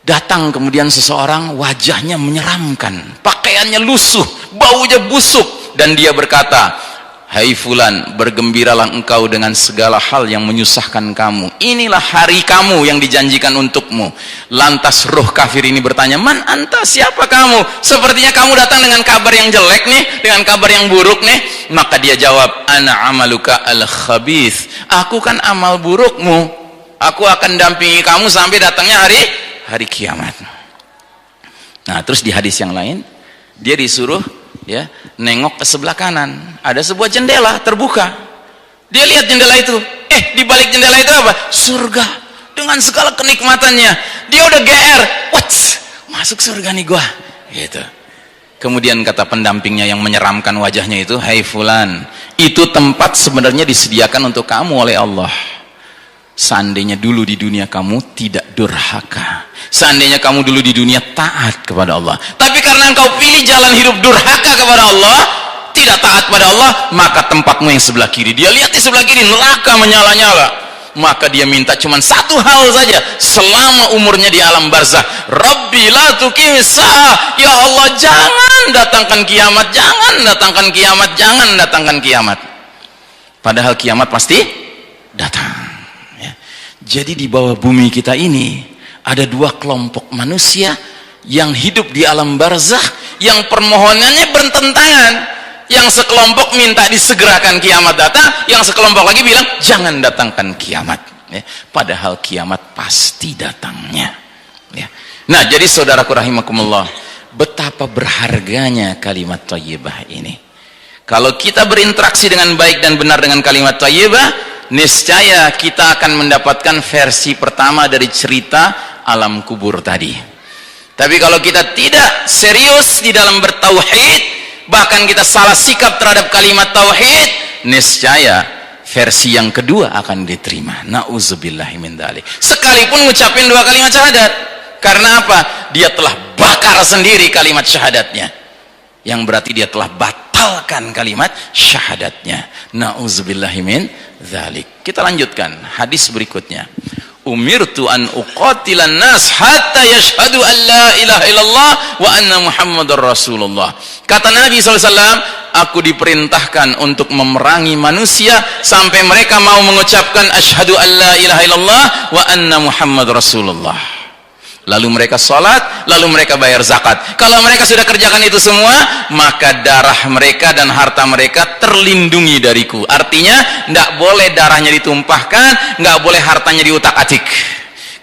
datang kemudian seseorang, wajahnya menyeramkan, pakaiannya lusuh, baunya busuk, dan dia berkata, hai fulan, bergembiralah engkau dengan segala hal yang menyusahkan kamu, inilah hari kamu yang dijanjikan untukmu. Lantas roh kafir ini bertanya, man anta, siapa kamu? Sepertinya kamu datang dengan kabar yang jelek nih, dengan kabar yang buruk nih. Maka dia jawab, ana amaluka al-khabith, aku kan amal burukmu, aku akan dampingi kamu sampai datangnya hari kiamat. Nah, terus di hadis yang lain dia disuruh, ya, nengok ke sebelah kanan, ada sebuah jendela terbuka. Dia lihat jendela itu, di balik jendela itu apa? Surga dengan segala kenikmatannya. Dia udah GR, masuk surga nih gua, gitu. Kemudian kata pendampingnya yang menyeramkan wajahnya itu, hai fulan, itu tempat sebenarnya disediakan untuk kamu oleh Allah. Seandainya dulu di dunia kamu tidak durhaka, seandainya kamu dulu di dunia taat kepada Allah, tapi karena engkau pilih jalan hidup durhaka kepada Allah, tidak taat pada Allah, maka tempatmu yang sebelah kiri. Dia lihat di sebelah kiri neraka menyala-nyala, maka dia minta cuma satu hal saja selama umurnya di alam barzah, Rabbi la tuqimis saah, ya Allah jangan datangkan kiamat, jangan datangkan kiamat, jangan datangkan kiamat. Padahal kiamat pasti datang. Jadi di bawah bumi kita ini ada dua kelompok manusia yang hidup di alam barzakh, yang permohonannya bertentangan. Yang sekelompok minta disegerakan kiamat datang, yang sekelompok lagi bilang jangan datangkan kiamat, ya. Padahal kiamat pasti datangnya, ya. Nah, jadi saudaraku rahimakumullah, betapa berharganya kalimat thayyibah ini. Kalau kita berinteraksi dengan baik dan benar dengan kalimat thayyibah, niscaya kita akan mendapatkan versi pertama dari cerita alam kubur tadi. Tapi kalau kita tidak serius di dalam bertauhid, bahkan kita salah sikap terhadap kalimat tauhid, niscaya versi yang kedua akan diterima. Nauzubillahi min dzalik. Sekalipun ngucapin dua kalimat syahadat. Karena apa? Dia telah bakar sendiri kalimat syahadatnya, yang berarti dia telah batalkan kalimat syahadatnya. Nauzubillahi min dzalik. Kita lanjutkan hadis berikutnya. Umirtu an uqatilan nas hatta yashhadu an la ilaha illallah wa anna muhammadar rasulullah. Kata Nabi SAW, aku diperintahkan untuk memerangi manusia sampai mereka mau mengucapkan asyhadu an la ilaha illallah wa anna muhammadar rasulullah. Lalu mereka sholat, lalu mereka bayar zakat. Kalau mereka sudah kerjakan itu semua, maka darah mereka dan harta mereka terlindungi dariku. Artinya, tidak boleh darahnya ditumpahkan, nggak boleh hartanya diutak-atik,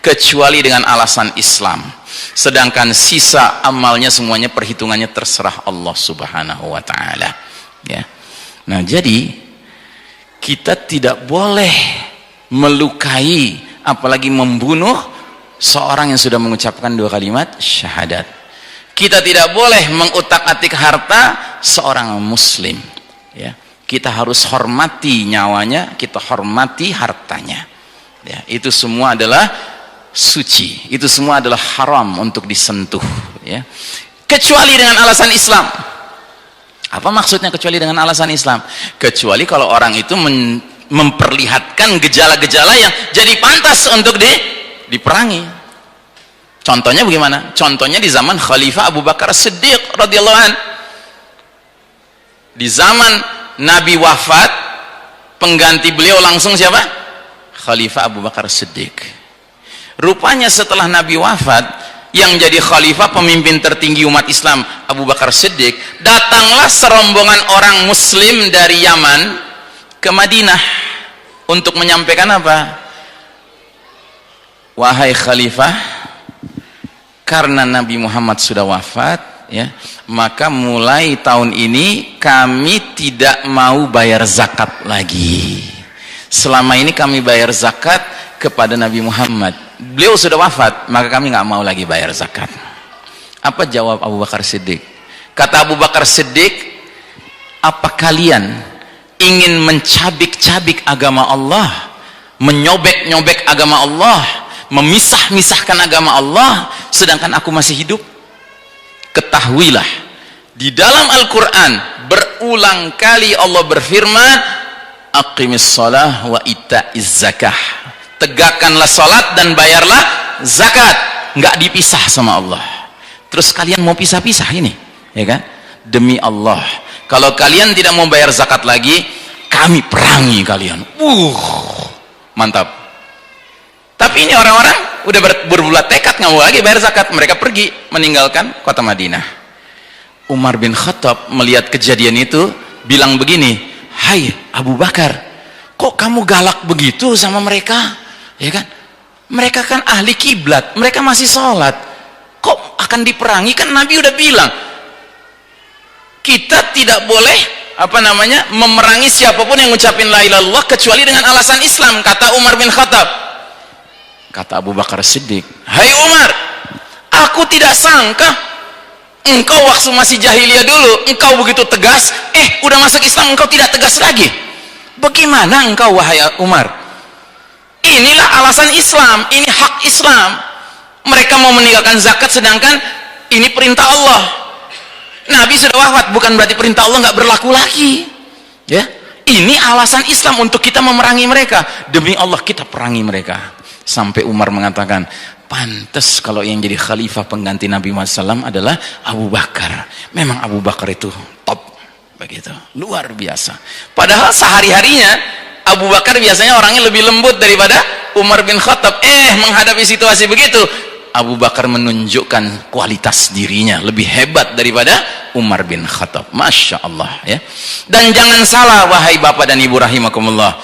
kecuali dengan alasan Islam. Sedangkan sisa amalnya semuanya perhitungannya terserah Allah Subhanahu wa Ta'ala. Ya. Nah, jadi kita tidak boleh melukai, apalagi membunuh seorang yang sudah mengucapkan dua kalimat syahadat. Kita tidak boleh mengutak-atik harta seorang muslim, ya. Kita harus hormati nyawanya, kita hormati hartanya, ya. Itu semua adalah suci, itu semua adalah haram untuk disentuh, ya. Kecuali dengan alasan Islam. Apa maksudnya kecuali dengan alasan Islam? Kecuali kalau orang itu memperlihatkan gejala-gejala yang jadi pantas untuk diperangi. Contohnya bagaimana? Contohnya di zaman Khalifah Abu Bakar Siddiq radhiyallahu an. Di zaman Nabi wafat, pengganti beliau langsung siapa? Khalifah Abu Bakar Siddiq. Rupanya setelah Nabi wafat, yang jadi khalifah, pemimpin tertinggi umat Islam, Abu Bakar Siddiq, datanglah serombongan orang muslim dari Yaman ke Madinah untuk menyampaikan apa? Wahai khalifah, karena Nabi Muhammad sudah wafat, ya, maka mulai tahun ini kami tidak mau bayar zakat lagi. Selama ini kami bayar zakat kepada Nabi Muhammad. Beliau sudah wafat, maka kami nggak mau lagi bayar zakat. Apa jawab Abu Bakar Siddiq? Kata Abu Bakar Siddiq, apa kalian ingin mencabik-cabik agama Allah, menyobek-nyobek agama Allah, memisah-misahkan agama Allah, sedangkan aku masih hidup? Ketahuilah, di dalam Al-Quran berulang kali Allah berfirman, aqimis shalah wa ita'iz zakah, tegakkanlah salat dan bayarlah zakat. Nggak dipisah sama Allah. Terus kalian mau pisah-pisah ini, ya kan? Demi Allah, kalau kalian tidak mau bayar zakat lagi, kami perangi kalian. Mantap. Tapi ini orang-orang udah berbulat tekad nggak mau lagi bayar zakat. Mereka pergi meninggalkan kota Madinah. Umar bin Khattab melihat kejadian itu, bilang begini, hai Abu Bakar, kok kamu galak begitu sama mereka? Ya kan? Mereka kan ahli kiblat, mereka masih sholat. Kok akan diperangi? Kan Nabi udah bilang, kita tidak boleh memerangi siapapun yang ngucapin la ilaha illallah kecuali dengan alasan Islam, kata Umar bin Khattab. Kata Abu Bakar Siddiq, hai Umar, aku tidak sangka engkau waktu masih jahiliyah dulu engkau begitu tegas, udah masuk Islam engkau tidak tegas lagi. Bagaimana engkau wahai Umar? Inilah alasan Islam, ini hak Islam. Mereka mau meninggalkan zakat sedangkan ini perintah Allah. Nabi sudah wafat, bukan berarti perintah Allah nggak berlaku lagi. Ya, ini alasan Islam untuk kita memerangi mereka. Demi Allah kita perangi mereka. Sampai Umar mengatakan, pantas kalau yang jadi khalifah pengganti Nabi Muhammad SAW adalah Abu Bakar. Memang Abu Bakar itu top, begitu, luar biasa. Padahal sehari-harinya Abu Bakar biasanya orangnya lebih lembut daripada Umar bin Khattab. Menghadapi situasi begitu, Abu Bakar menunjukkan kualitas dirinya lebih hebat daripada Umar bin Khattab. Masya Allah, ya. Dan jangan salah wahai bapak dan ibu rahimakumullah,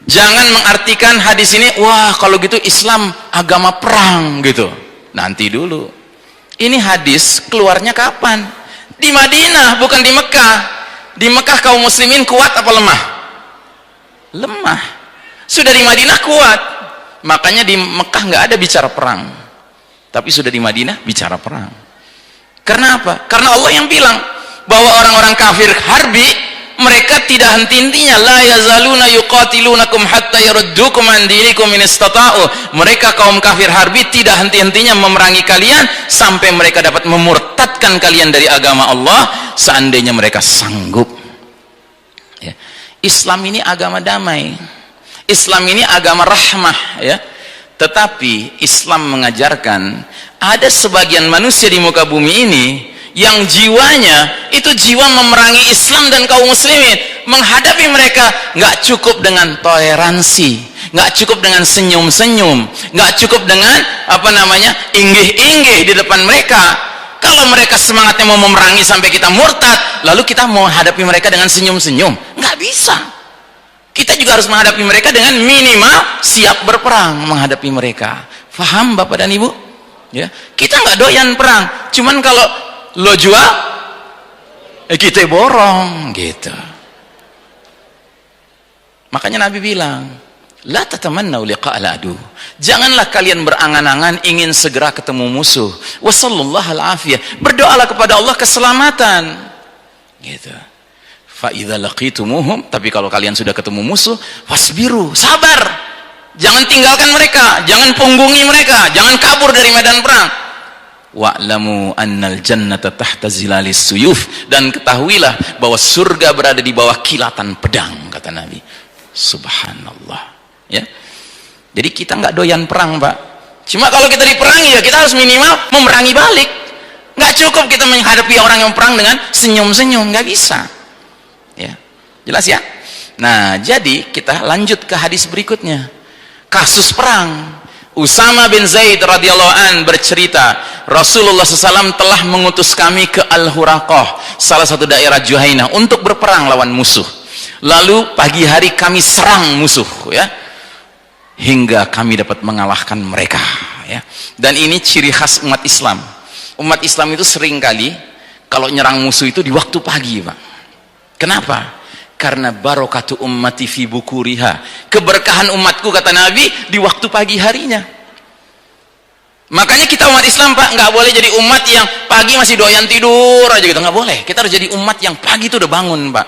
jangan mengartikan hadis ini, wah kalau gitu Islam agama perang gitu. Nanti dulu, ini hadis keluarnya kapan? Di Madinah, bukan di Mekah. Di Mekah kaum muslimin kuat apa lemah? Lemah. Sudah di Madinah kuat, makanya di Mekah nggak ada bicara perang, tapi sudah di Madinah bicara perang. Karena apa? Karena Allah yang bilang bahwa orang-orang kafir harbi, mereka tidak henti-hentinya, la yazaluna yuqatilunakum hatta yaruddukum an dinikum in istata'u. Mereka kaum kafir harbi tidak henti-hentinya memerangi kalian sampai mereka dapat memurtadkan kalian dari agama Allah seandainya mereka sanggup. Ya. Islam ini agama damai, Islam ini agama rahmah, ya. Tetapi Islam mengajarkan ada sebagian manusia di muka bumi ini yang jiwanya itu jiwa memerangi Islam dan kaum muslimin. Menghadapi mereka nggak cukup dengan toleransi, nggak cukup dengan senyum-senyum, nggak cukup dengan inggih-inggih di depan mereka. Kalau mereka semangatnya mau memerangi sampai kita murtad, lalu kita mau hadapi mereka dengan senyum-senyum, nggak bisa. Kita juga harus menghadapi mereka dengan minimal siap berperang menghadapi mereka. Faham Bapak dan Ibu? Ya, kita nggak doyan perang. Cuman kalau lo jual, kita borong gitu. Makanya Nabi bilang, la tatamannau liqa'al adu. Janganlah kalian berangan-angan ingin segera ketemu musuh. Wassallallahu al-afiyah. Berdoalah kepada Allah keselamatan. Gitu. Fa idza laqitumuhum, tapi kalau kalian sudah ketemu musuh, fasbiru, sabar. Jangan tinggalkan mereka, jangan punggungi mereka, jangan kabur dari medan perang. Wa'lamu annal jannata tahta zilalis suyuf, dan ketahuilah bahwa surga berada di bawah kilatan pedang, kata Nabi. Subhanallah, ya. Jadi kita nggak doyan perang, Pak. Cuma kalau kita diperangi, ya kita harus minimal memerangi balik. Nggak cukup kita menghadapi orang yang perang dengan senyum-senyum, nggak bisa. Ya, jelas ya. Nah, jadi kita lanjut ke hadis berikutnya. Kasus perang. Usama bin Zaid radhiyallahu an bercerita, Rasulullah SAW telah mengutus kami ke Al-Huraqah, salah satu daerah Juhainah, untuk berperang lawan musuh. Lalu pagi hari kami serang musuh, ya, hingga kami dapat mengalahkan mereka, ya. Dan ini ciri khas umat Islam. Umat Islam itu seringkali kalau nyerang musuh itu di waktu pagi, Pak. Kenapa? Karena barokatu ummati fi bukuriha, keberkahan umatku, kata Nabi, di waktu pagi harinya. Makanya kita umat Islam, Pak, nggak boleh jadi umat yang pagi masih doyan tidur aja gitu, nggak boleh. Kita harus jadi umat yang pagi itu udah bangun, Pak.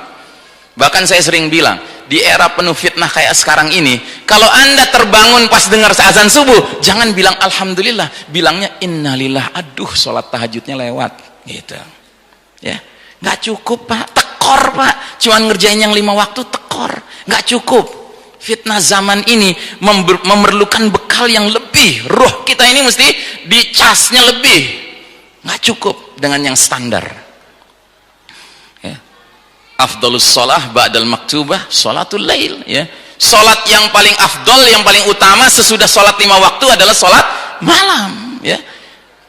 Bahkan saya sering bilang, di era penuh fitnah kayak sekarang ini, kalau Anda terbangun pas dengar azan subuh, jangan bilang alhamdulillah, bilangnya innalillah, aduh sholat tahajudnya lewat gitu ya. Nggak cukup, Pak, tekor, Pak, cuman ngerjain yang 5 waktu, tekor, nggak cukup. Fitnah zaman ini memerlukan bekal yang lebih. Ruh kita ini mesti dicasnya lebih. Nggak cukup dengan yang standar ya. Afdalus sholah ba'dal maktubah sholatul lail ya. Sholat yang paling afdal, yang paling utama sesudah sholat 5 waktu adalah sholat malam ya.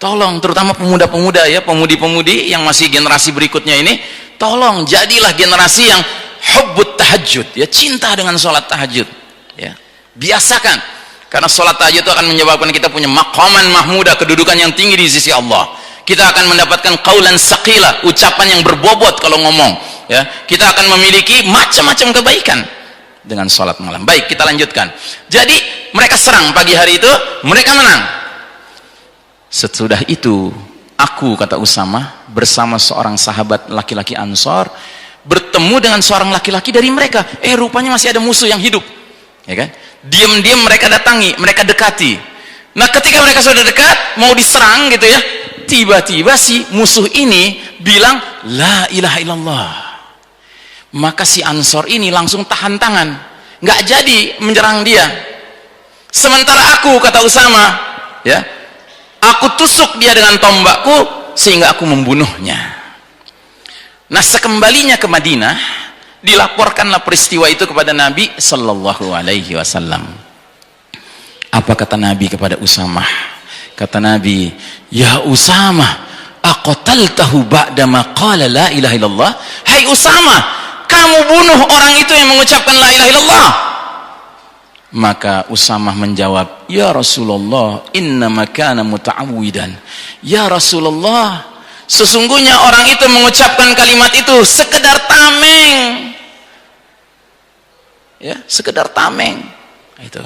Tolong terutama pemuda-pemuda ya, pemudi-pemudi yang masih generasi berikutnya ini, tolong jadilah generasi yang hubbut tahajud ya, cinta dengan sholat tahajud ya. Biasakan, karena sholat tahajud itu akan menyebabkan kita punya maqaman mahmudah, kedudukan yang tinggi di sisi Allah. Kita akan mendapatkan qaulan saqila, ucapan yang berbobot kalau ngomong ya. Kita akan memiliki macam-macam kebaikan dengan sholat malam. Baik, kita lanjutkan. Jadi mereka serang pagi hari itu, mereka menang. Sesudah itu aku, kata Usama, bersama seorang sahabat laki-laki Ansor bertemu dengan seorang laki-laki dari mereka. Rupanya masih ada musuh yang hidup ya kan. Diam-diam mereka datangi, mereka dekati. Nah ketika mereka sudah dekat mau diserang gitu ya, tiba-tiba si musuh ini bilang la ilaha illallah. Maka si Ansor ini langsung tahan tangan, nggak jadi menyerang dia. Sementara aku, kata Usama ya, aku tusuk dia dengan tombakku sehingga aku membunuhnya. Nah sekembalinya ke Madinah, dilaporkanlah peristiwa itu kepada Nabi Sallallahu Alaihi Wasallam. Apa kata Nabi kepada Usamah? Kata Nabi, ya Usamah, aqataltahu ba'dama qala la ilaha illallah. Hai Usamah, kamu bunuh orang itu yang mengucapkan la ilaha illallah. Maka Usamah menjawab, ya Rasulullah, innama kana muta'awwidan. Ya Rasulullah, sesungguhnya orang itu mengucapkan kalimat itu sekedar tameng ya, sekedar tameng. Itu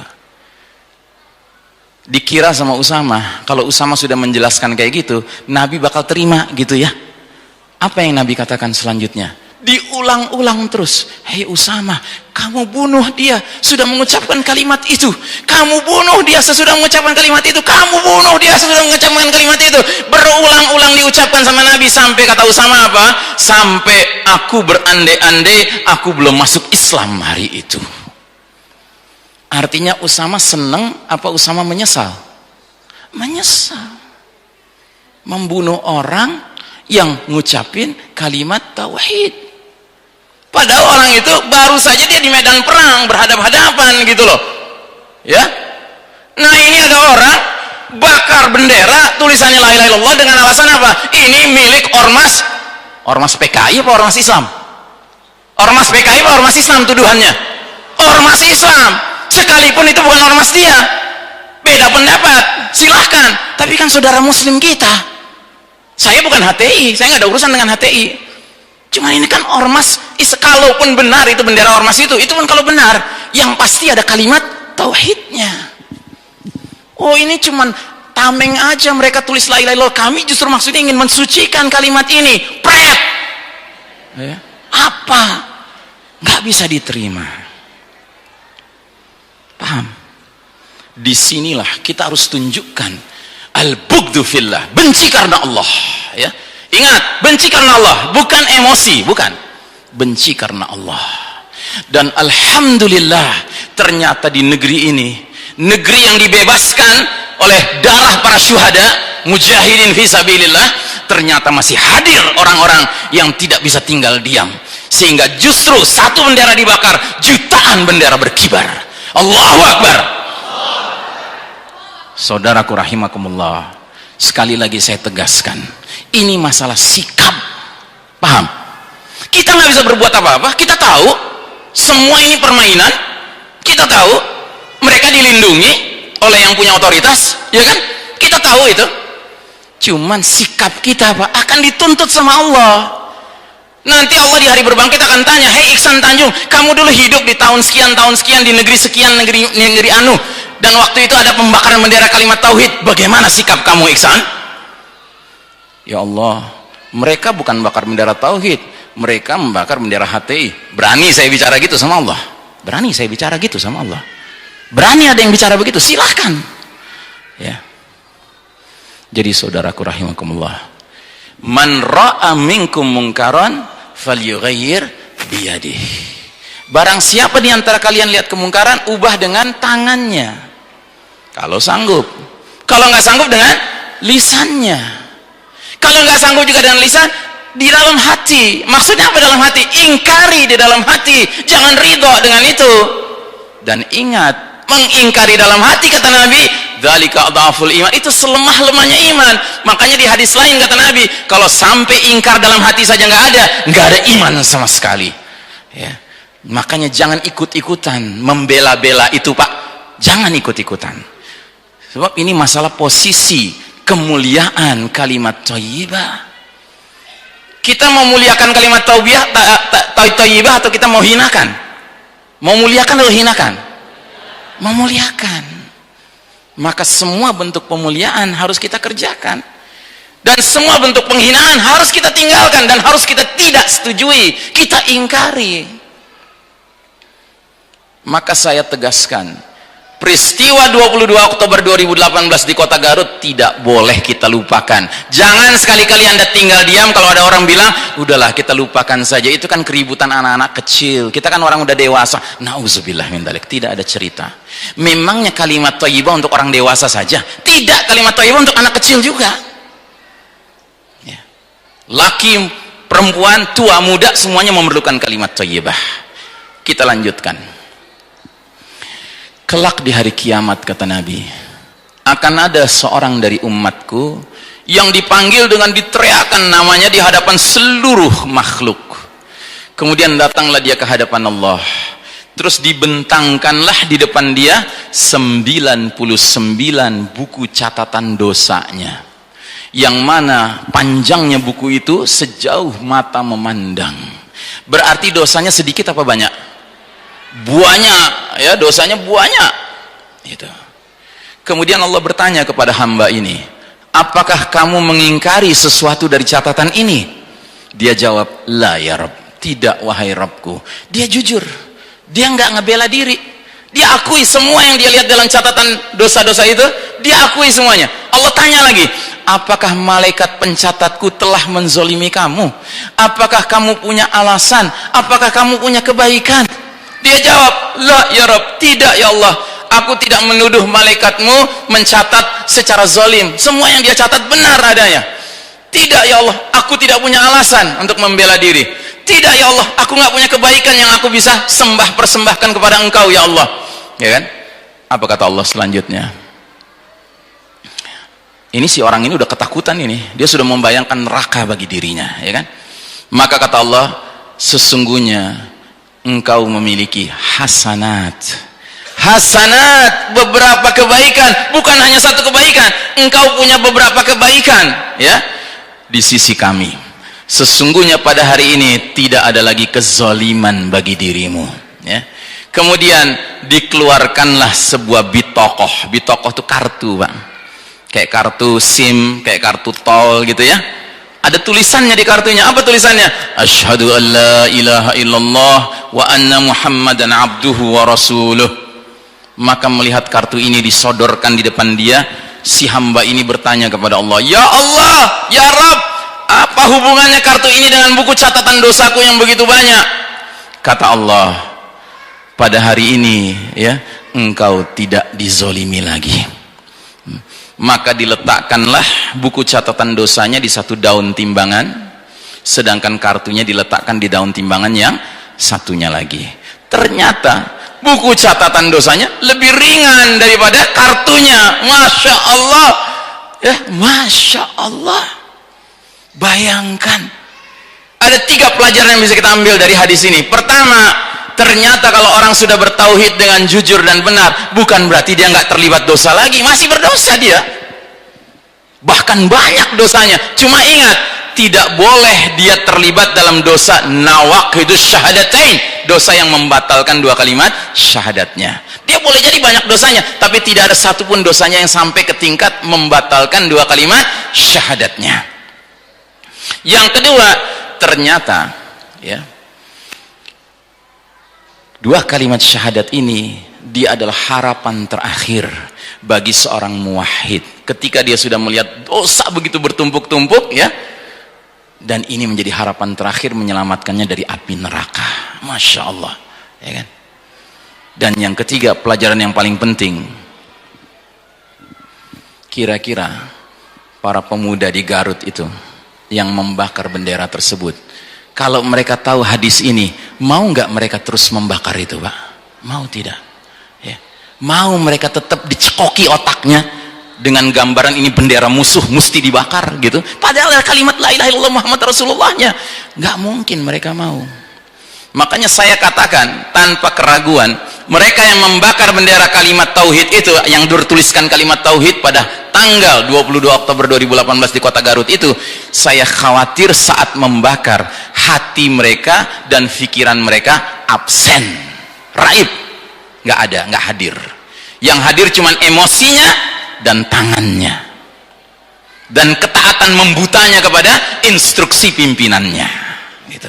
dikira sama Usamah, kalau Usamah sudah menjelaskan kayak gitu, Nabi bakal terima gitu ya. Apa yang Nabi katakan selanjutnya? Diulang-ulang terus, hei Usamah, kamu bunuh dia sudah mengucapkan kalimat itu, kamu bunuh dia sesudah mengucapkan kalimat itu, kamu bunuh dia sesudah mengucapkan kalimat itu. Berulang-ulang diucapkan sama Nabi, sampai kata Usamah apa? Sampai aku berandai-andai aku belum masuk Islam hari itu. Artinya Usamah senang apa Usamah menyesal? Menyesal membunuh orang yang ngucapin kalimat tauhid. Padahal orang itu baru saja dia di medan perang berhadap-hadapan gitu loh ya. Nah ini ada orang bakar bendera tulisannya la ilaha illallah dengan alasan apa? Ini milik ormas PKI apa ormas Islam? Ormas PKI apa ormas Islam tuduhannya? Ormas Islam. Sekalipun itu bukan ormas dia, beda pendapat silahkan, tapi kan saudara muslim kita. Saya bukan HTI, saya nggak ada urusan dengan HTI. Cuma ini kan ormas, kalaupun benar itu bendera ormas itu kan kalau benar, yang pasti ada kalimat tauhidnya. Oh ini cuman tameng aja mereka tulis la ilaha illallah, kami justru maksudnya ingin mensucikan kalimat ini. Pret ya. Apa? Nggak bisa diterima. Paham? Disinilah kita harus tunjukkan al-bughdhu fillah, benci karena Allah ya. Ingat, benci karena Allah, bukan emosi, bukan. Benci karena Allah. Dan alhamdulillah ternyata di negeri ini, negeri yang dibebaskan oleh darah para syuhada, mujahidin fi sabilillah, ternyata masih hadir orang-orang yang tidak bisa tinggal diam. Sehingga justru satu bendera dibakar, jutaan bendera berkibar. Allahu Akbar. Saudaraku rahimakumullah, sekali lagi saya tegaskan, ini masalah sikap. Paham? Kita nggak bisa berbuat apa-apa. Kita tahu semua ini permainan. Kita tahu mereka dilindungi oleh yang punya otoritas, ya kan? Kita tahu itu. Cuman sikap kita apa? Akan dituntut sama Allah. Nanti Allah di hari berbangkit akan tanya, hei Iksan Tanjung, kamu dulu hidup di tahun sekian di negeri sekian, negeri anu, dan waktu itu ada pembakaran bendera kalimat tauhid, bagaimana sikap kamu, Iksan? Ya Allah, mereka bukan bakar bendera tauhid, mereka membakar bendera HTI. Berani saya bicara gitu sama Allah? Berani saya bicara gitu sama Allah? Berani ada yang bicara begitu? Silahkan ya. Jadi saudaraku rahimakumullah, man ra'a minkum munkaran falyughayyir biyadihi. Barang siapa di antara kalian lihat kemungkaran, ubah dengan tangannya kalau sanggup. Kalau nggak sanggup, dengan lisannya. Kalau nggak sanggup juga dengan lisan, di dalam hati. Maksudnya apa dalam hati? Ingkari di dalam hati, jangan ridho dengan itu. Dan ingat, mengingkari dalam hati, kata Nabi, dzalika adhaful iman, itu selemah-lemahnya iman. Makanya di hadis lain kata Nabi, kalau sampai ingkar dalam hati saja nggak ada iman sama sekali ya. Makanya jangan ikut-ikutan membela-bela itu, Pak. Jangan ikut-ikutan, sebab ini masalah posisi kemuliaan kalimat thayyibah. Kita mau muliakan kalimat thayyibah atau kita mau hinakan? Mau muliakan atau hinakan? Memuliakan. Maka semua bentuk pemuliaan harus kita kerjakan, dan semua bentuk penghinaan harus kita tinggalkan dan harus kita tidak setujui, kita ingkari. Maka saya tegaskan, peristiwa 22 Oktober 2018 di kota Garut tidak boleh kita lupakan. Jangan sekali-kali Anda tinggal diam kalau ada orang bilang, udahlah kita lupakan saja, itu kan keributan anak-anak kecil, kita kan orang udah dewasa. Nauzubillah min dzalik. Tidak ada cerita. Memangnya kalimat thayyibah untuk orang dewasa saja? Tidak, kalimat thayyibah untuk anak kecil juga ya. Laki, perempuan, tua, muda, semuanya memerlukan kalimat thayyibah. Kita lanjutkan. Kelak di hari kiamat, kata Nabi, akan ada seorang dari umatku yang dipanggil dengan diteriakan namanya di hadapan seluruh makhluk. Kemudian datanglah dia ke hadapan Allah, terus dibentangkanlah di depan dia 99 buku catatan dosanya, yang mana panjangnya buku itu sejauh mata memandang. Berarti dosanya sedikit apa banyak? Banyak ya, dosanya banyak gitu. Kemudian Allah bertanya kepada hamba ini, apakah kamu mengingkari sesuatu dari catatan ini? Dia jawab, la ya Rabb, tidak wahai Rabbku. Dia jujur, dia nggak ngebela diri, dia akui semua yang dia lihat dalam catatan dosa-dosa itu, dia akui semuanya. Allah tanya lagi, apakah malaikat pencatatku telah menzolimi kamu? Apakah kamu punya alasan? Apakah kamu punya kebaikan? Dia jawab, la ya Rabb, tidak ya Allah, aku tidak menuduh malaikatmu mencatat secara zalim, semua yang dia catat benar adanya. Tidak ya Allah, aku tidak punya alasan untuk membela diri. Tidak ya Allah, aku nggak punya kebaikan yang aku bisa persembahkan kepada engkau ya Allah, ya kan? Apa kata Allah selanjutnya? Ini si orang ini udah ketakutan, ini dia sudah membayangkan neraka bagi dirinya, ya kan? Maka kata Allah, sesungguhnya engkau memiliki hasanat, beberapa kebaikan, bukan hanya satu kebaikan, engkau punya beberapa kebaikan ya di sisi kami. Sesungguhnya pada hari ini tidak ada lagi kezaliman bagi dirimu ya. Kemudian dikeluarkanlah sebuah bitokoh. Bitokoh itu kartu, Bang, kayak kartu SIM, kayak kartu tol gitu ya. Ada tulisannya di kartunya. Apa tulisannya? Asyhadu an la ilaha illallah wa anna Muhammadan abduhu wa rasuluh. Maka melihat kartu ini disodorkan di depan dia, si hamba ini bertanya kepada Allah, ya Allah, ya Rabb, apa hubungannya kartu ini dengan buku catatan dosaku yang begitu banyak? Kata Allah, pada hari ini ya, engkau tidak dizolimi lagi. Maka diletakkanlah buku catatan dosanya di satu daun timbangan, sedangkan kartunya diletakkan di daun timbangan yang satunya lagi. Ternyata buku catatan dosanya lebih ringan daripada kartunya. Masya Allah ya, Masya Allah. Bayangkan, ada 3 pelajaran yang bisa kita ambil dari hadis ini. Pertama, ternyata kalau orang sudah bertauhid dengan jujur dan benar, bukan berarti dia nggak terlibat dosa lagi, masih berdosa dia, bahkan banyak dosanya. Cuma ingat, tidak boleh dia terlibat dalam dosa nawaqidus syahadatain, dosa yang membatalkan 2 kalimat syahadatnya. Dia boleh jadi banyak dosanya, tapi tidak ada satupun dosanya yang sampai ke tingkat membatalkan dua kalimat syahadatnya. Yang kedua, ternyata ya, dua kalimat syahadat ini dia adalah harapan terakhir bagi seorang muwahhid ketika dia sudah melihat dosa begitu bertumpuk-tumpuk ya, dan ini menjadi harapan terakhir menyelamatkannya dari api neraka. Masya Allah ya kan. Dan yang ketiga, pelajaran yang paling penting, kira-kira para pemuda di Garut itu yang membakar bendera tersebut, kalau mereka tahu hadis ini, mau nggak mereka terus membakar itu, Pak? Mau tidak? Ya. Mau mereka tetap dicekoki otaknya dengan gambaran ini bendera musuh mesti dibakar gitu? Padahal kalimat la ilaha illallah Muhammad Rasulullahnya. Nggak mungkin mereka mau. Makanya saya katakan tanpa keraguan, mereka yang membakar bendera kalimat tauhid itu, yang bertuliskan kalimat tauhid pada tanggal 22 Oktober 2018 di kota Garut itu, saya khawatir saat membakar hati mereka dan pikiran mereka absen, raib, nggak ada, nggak hadir. Yang hadir cuman emosinya dan tangannya dan ketaatan membutanya kepada instruksi pimpinannya gitu.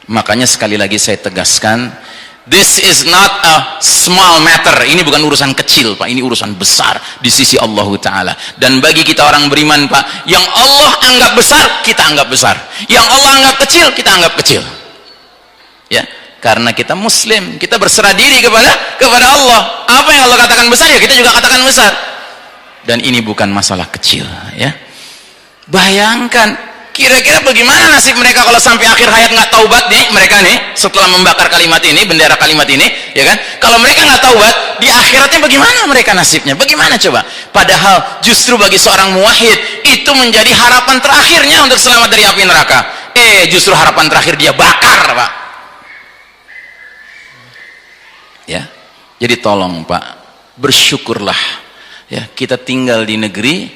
Makanya sekali lagi saya tegaskan, this is not a small matter. Ini bukan urusan kecil, Pak. Ini urusan besar di sisi Allah Ta'ala. Dan bagi kita orang beriman, Pak, yang Allah anggap besar, kita anggap besar. Yang Allah anggap kecil, kita anggap kecil. Ya, karena kita Muslim, kita berserah diri kepada Allah. Apa yang Allah katakan besar, ya kita juga katakan besar. Dan ini bukan masalah kecil, ya. Bayangkan, kira-kira bagaimana nasib mereka kalau sampai akhir hayat nggak taubat nih, mereka nih setelah membakar kalimat ini, bendera kalimat ini, ya kan? Kalau mereka nggak taubat, di akhiratnya bagaimana mereka nasibnya? Bagaimana coba? Padahal justru bagi seorang muwahhid itu menjadi harapan terakhirnya untuk selamat dari api neraka. Justru harapan terakhir dia bakar, Pak. Ya, jadi tolong Pak, bersyukurlah. Ya, kita tinggal di negeri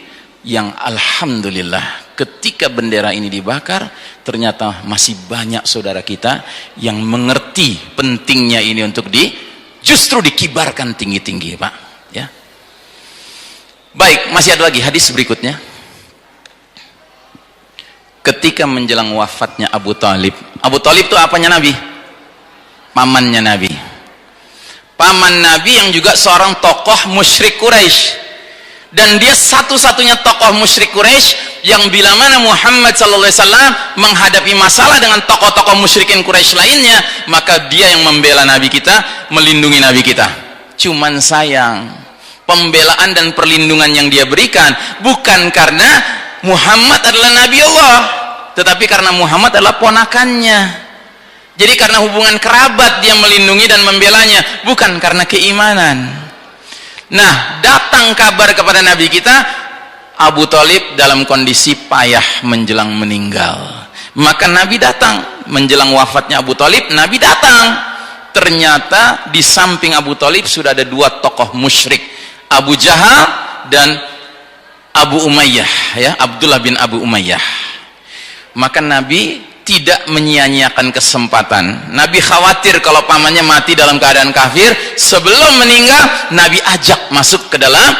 yang alhamdulillah ketika bendera ini dibakar, ternyata masih banyak saudara kita yang mengerti pentingnya ini untuk justru dikibarkan tinggi-tinggi, Pak. Ya. Baik, masih ada lagi hadis berikutnya. Ketika menjelang wafatnya Abu Talib. Abu Talib itu apanya Nabi? Pamannya Nabi. Paman Nabi yang juga seorang tokoh musyrik Quraisy. Dan dia satu-satunya tokoh musyrik Quraisy yang bila mana Muhammad SAW menghadapi masalah dengan tokoh-tokoh musyrikin Quraisy lainnya, maka dia yang membela Nabi kita, melindungi Nabi kita. Cuman sayang, pembelaan dan perlindungan yang dia berikan bukan karena Muhammad adalah Nabi Allah, tetapi karena Muhammad adalah ponakannya. Jadi karena hubungan kerabat dia melindungi dan membelanya, bukan karena keimanan. Nah, datang kabar kepada Nabi kita, Abu Talib dalam kondisi payah menjelang meninggal. Maka Nabi datang, menjelang wafatnya Abu Talib, Nabi datang. Ternyata di samping Abu Talib sudah ada dua tokoh musyrik, Abu Jahal dan Abu Umayyah, ya, Abdullah bin Abu Umayyah. Maka Nabi tidak menyia-nyiakan kesempatan. Nabi khawatir kalau pamannya mati dalam keadaan kafir. Sebelum meninggal, Nabi ajak masuk ke dalam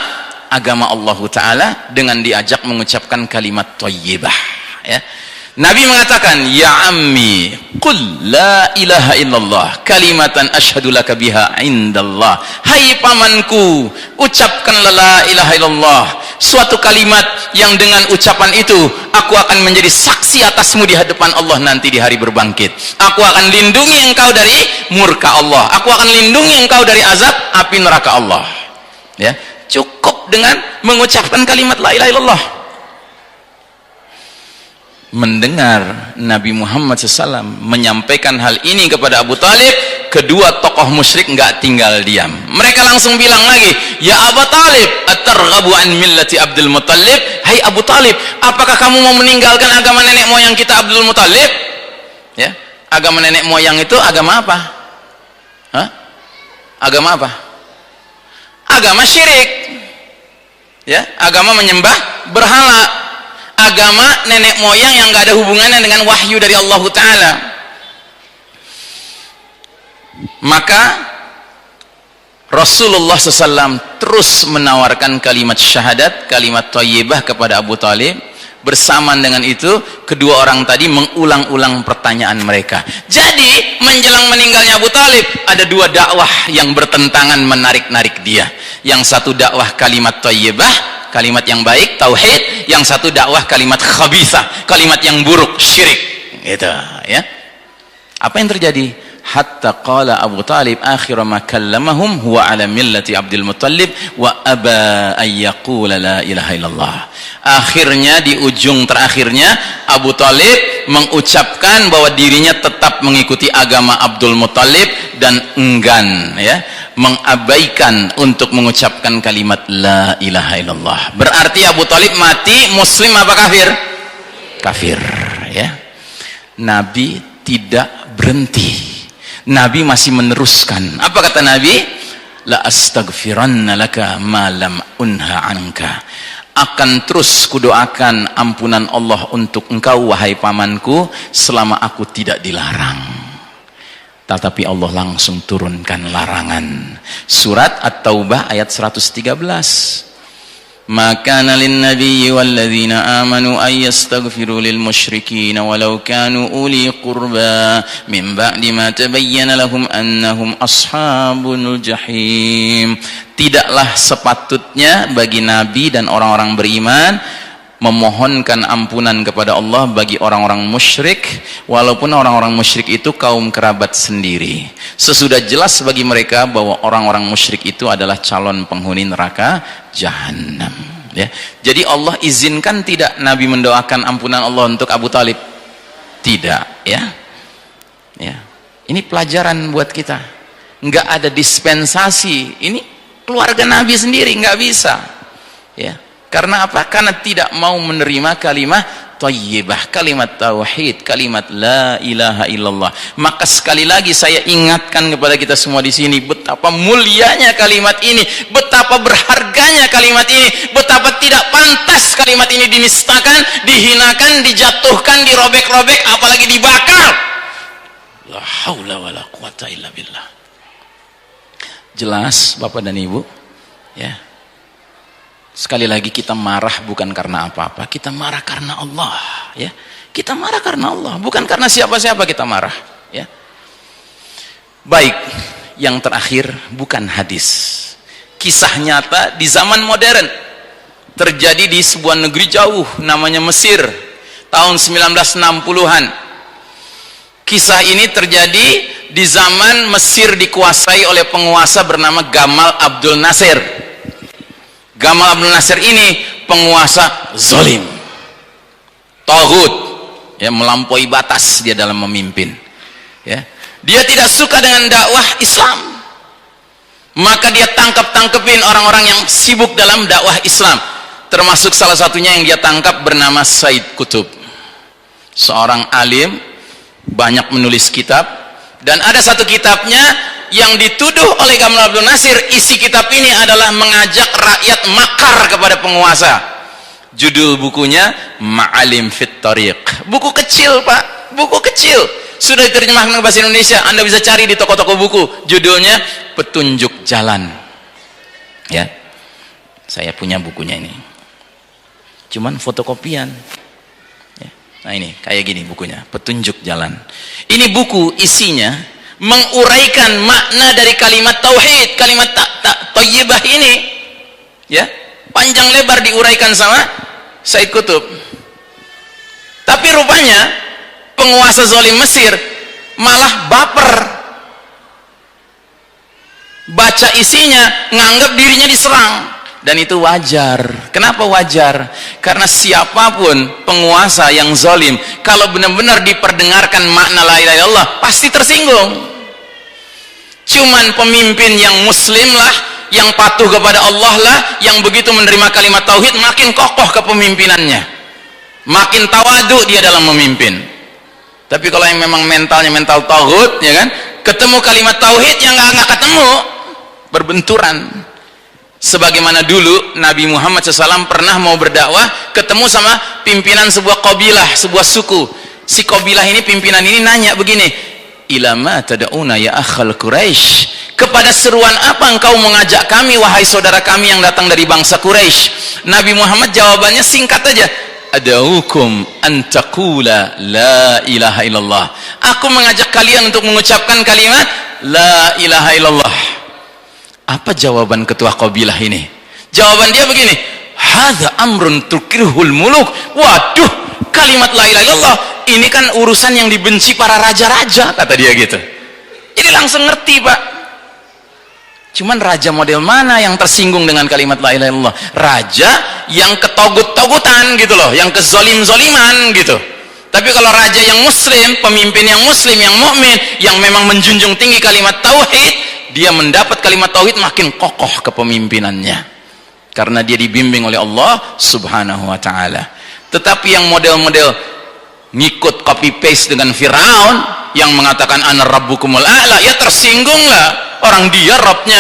agama Allah Ta'ala dengan diajak mengucapkan kalimat thayyibah, ya. Nabi mengatakan, ya ammi qul la ilaha illallah kalimatan asyhadu laka biha indallah. Hai pamanku, ucapkanlah la ilaha illallah, suatu kalimat yang dengan ucapan itu aku akan menjadi saksi atasmu di hadapan Allah nanti di hari berbangkit. Aku akan lindungi engkau dari murka Allah, aku akan lindungi engkau dari azab api neraka Allah. Ya, cukup dengan mengucapkan kalimat la ilaha illallah. Mendengar Nabi Muhammad SAW menyampaikan hal ini kepada Abu Talib, kedua tokoh musyrik nggak tinggal diam. Mereka langsung bilang lagi, ya Abu Talib, atarghabu an millati Abdul Muttalib. Hai Abu Talib, apakah kamu mau meninggalkan agama nenek moyang kita Abdul Muttalib? Ya, agama nenek moyang itu agama apa? Hah? Agama apa? Agama syirik. Ya, agama menyembah berhala. Agama nenek moyang yang nggak ada hubungannya dengan wahyu dari Allah Ta'ala. Maka Rasulullah SAW terus menawarkan kalimat syahadat, kalimat thayyibah kepada Abu Talib. Bersamaan dengan itu, kedua orang tadi mengulang-ulang pertanyaan mereka. Jadi menjelang meninggalnya Abu Talib, ada dua dakwah yang bertentangan, menarik-narik dia. Yang satu dakwah kalimat thayyibah, kalimat yang baik, tauhid. Yang satu dakwah kalimat khabithah, kalimat yang buruk, syirik. Gitu, ya. Apa yang terjadi? Hatta qala Abu Talib akhir ma kallamahum huwa ala millati Abdul Muttalib wa aba an yaqula la ilaha illallah. Akhirnya, di ujung terakhirnya, Abu Talib mengucapkan bahwa dirinya tetap mengikuti agama Abdul Muttalib dan enggan, ya, mengabaikan untuk mengucapkan kalimat la ilaha illallah. Berarti Abu Talib mati muslim apa kafir? Kafir, ya. Nabi tidak berhenti. Nabi masih meneruskan. Apa kata Nabi? La astaghfiranna laka ma lam unha anka. Akan terus kudoakan ampunan Allah untuk engkau wahai pamanku selama aku tidak dilarang. Tetapi Allah langsung turunkan larangan. Surat At-Taubah ayat 113. Maka lin nabiyyi walladzina amanu ay yastaghfiru lil musyrikin walau kanu uli qurba min ba'di ma tabayyana lahum annahum ashabul jahim. Tidaklah sepatutnya bagi nabi dan orang-orang beriman memohonkan ampunan kepada Allah bagi orang-orang musyrik, walaupun orang-orang musyrik itu kaum kerabat sendiri. Sesudah jelas bagi mereka bahwa orang-orang musyrik itu adalah calon penghuni neraka jahanam, ya. Jadi Allah izinkan tidak Nabi mendoakan ampunan Allah untuk Abu Talib? Tidak, ya. Ya. Ini pelajaran buat kita. Nggak ada dispensasi. Ini keluarga Nabi sendiri nggak bisa, ya. Karena apa? Karena tidak mau menerima kalimat thayyibah, kalimat tauhid, kalimat la ilaha illallah. Maka sekali lagi saya ingatkan kepada kita semua di sini, betapa mulianya kalimat ini, betapa berharganya kalimat ini, betapa tidak pantas kalimat ini dinistakan, dihinakan, dijatuhkan, dirobek-robek, apalagi dibakar. La haula wala quwata illa billah. Jelas Bapak dan Ibu, ya. Sekali lagi, kita marah bukan karena apa-apa, kita marah karena Allah, ya. Kita marah karena Allah, bukan karena siapa-siapa kita marah, ya. Baik, yang terakhir bukan hadis, kisah nyata di zaman modern, terjadi di sebuah negeri jauh namanya Mesir tahun 1960-an. Kisah ini terjadi di zaman Mesir dikuasai oleh penguasa bernama Gamal Abdul Nasir. Gamal Abdul Nasir ini penguasa zalim, taghut, ya, melampaui batas dia dalam memimpin, ya. Dia tidak suka dengan dakwah Islam, maka dia tangkap-tangkepin orang-orang yang sibuk dalam dakwah Islam, termasuk salah satunya yang dia tangkap bernama Said Qutb, seorang alim, banyak menulis kitab, dan ada satu kitabnya yang dituduh oleh Gamal Abdul Nasir. Isi kitab ini adalah mengajak rakyat makar kepada penguasa. Judul bukunya Ma'alim fit Tariq. Buku kecil, Pak, buku kecil, sudah diterjemahkan ke bahasa Indonesia, Anda bisa cari di toko-toko buku. Judulnya Petunjuk Jalan, ya. Saya punya bukunya ini, cuman fotokopian, ya. Nah, ini kayak gini bukunya, Petunjuk Jalan. Ini buku isinya menguraikan makna dari kalimat tauhid, kalimat thayyibah ini, ya, panjang lebar diuraikan sama Said Qutb. Tapi rupanya penguasa zalim Mesir malah baper, baca isinya nganggap dirinya diserang, dan itu wajar. Kenapa wajar? Karena siapapun penguasa yang zalim, kalau benar-benar diperdengarkan makna la ilaha illallah, pasti tersinggung. Cuman pemimpin yang muslim lah, yang patuh kepada Allah lah, yang begitu menerima kalimat tauhid, makin kokoh kepemimpinannya, makin tawadu dia dalam memimpin. Tapi kalau yang memang mentalnya mental taghut, ya kan, ketemu kalimat tauhid yang nggak ketemu, berbenturan. Sebagaimana dulu Nabi Muhammad SAW pernah mau berdakwah, ketemu sama pimpinan sebuah qabilah, sebuah suku. Si qabilah ini, pimpinan ini nanya begini, ilama tada'una ya akhal Quraisy, kepada seruan apa engkau mengajak kami wahai saudara kami yang datang dari bangsa Quraisy? Nabi Muhammad jawabannya singkat aja, ad'ukum an taqula la ilaha illallah. Aku mengajak kalian untuk mengucapkan kalimat la ilaha illallah. Apa jawaban ketua kabilah ini? Jawaban dia begini, hadza amrun tukirhul muluk. Waduh, kalimat la ilaha illallah ini kan urusan yang dibenci para raja-raja, kata dia gitu. Jadi langsung ngerti, Pak. Cuman raja model mana yang tersinggung dengan kalimat la ilaha illallah? Raja yang ketogut-togutan gitu loh, yang kezolim-zoliman gitu. Tapi kalau raja yang muslim, pemimpin yang muslim, yang mukmin, yang memang menjunjung tinggi kalimat tauhid, dia mendapat kalimat tauhid makin kokoh kepemimpinannya. Karena dia dibimbing oleh Allah Subhanahu wa taala. Tetapi yang model-model ngikut copy paste dengan Firaun yang mengatakan ana rabbukumul a'la, ya tersinggunglah. Orang dia Rabbnya,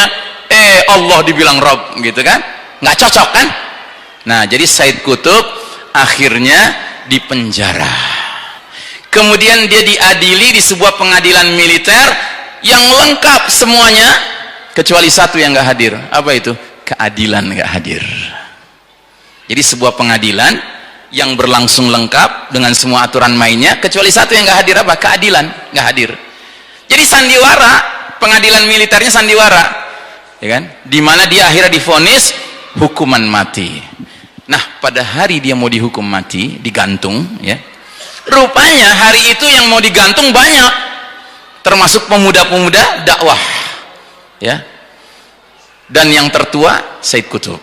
Allah dibilang Rabb gitu kan, nggak cocok kan. Nah, jadi Said Qutb akhirnya dipenjara, kemudian dia diadili di sebuah pengadilan militer yang lengkap semuanya kecuali satu yang nggak hadir. Apa itu? Keadilan nggak hadir. Jadi sebuah pengadilan yang berlangsung lengkap dengan semua aturan mainnya kecuali satu yang nggak hadir. Apa? Keadilan nggak hadir. Jadi sandiwara, pengadilan militernya sandiwara, ya kan? Dimana dia akhirnya divonis hukuman mati. Nah, pada hari dia mau dihukum mati, digantung, ya. Rupanya hari itu yang mau digantung banyak, termasuk pemuda-pemuda dakwah, ya. Dan yang tertua Said Qutb,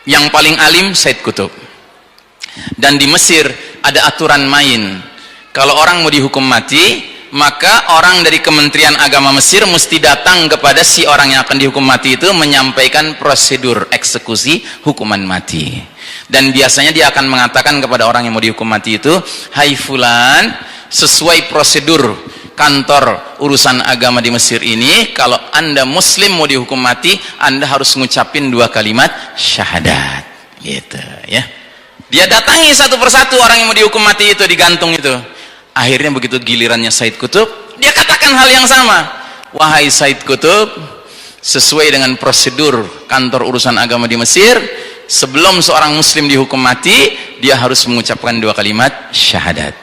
yang paling alim Said Qutb. Dan di Mesir ada aturan main. Kalau orang mau dihukum mati, maka orang dari Kementerian Agama Mesir mesti datang kepada si orang yang akan dihukum mati itu menyampaikan prosedur eksekusi hukuman mati. Dan biasanya dia akan mengatakan kepada orang yang mau dihukum mati itu, hai fulan, sesuai prosedur kantor urusan agama di Mesir ini, kalau anda muslim mau dihukum mati, anda harus ngucapin 2 kalimat syahadat gitu, ya. Dia datangi satu persatu orang yang mau dihukum mati itu, digantung itu. Akhirnya begitu gilirannya Said Qutb, dia katakan hal yang sama. Wahai Said Qutb, sesuai dengan prosedur kantor urusan agama di Mesir, sebelum seorang muslim dihukum mati, dia harus mengucapkan 2 kalimat syahadat.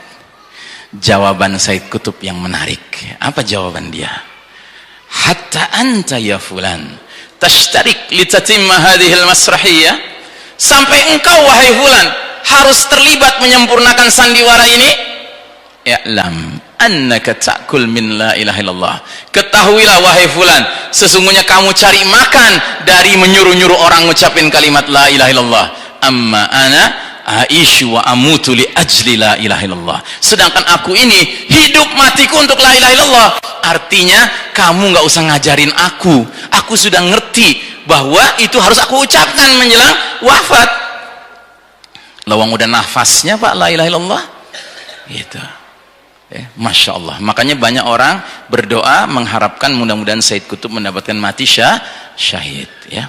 Jawaban Said Qutb yang menarik. Apa jawaban dia? Hatta anta ya fulan tashtarik litatimma hadhil masrahiyah. Sampai engkau wahai fulan harus terlibat menyempurnakan sandiwara ini. I'lam annaka ta'kul min la ilaha illallah. Ketahuilah wahai fulan, sesungguhnya kamu cari makan dari menyuruh-nyuruh orang ngucapin kalimat la ilaha illallah. Amma ana aisyu wa amutu li ajli la ilaha illallah. Sedangkan aku ini hidup matiku untuk la ilaha illallah. Artinya kamu nggak usah ngajarin aku sudah ngerti bahwa itu harus aku ucapkan menjelang wafat. Lawang udah nafasnya Pak la ilaha illallah gitu. Ya, Masya Allah. Makanya banyak orang berdoa mengharapkan mudah-mudahan Said Qutb mendapatkan mati syahid, ya.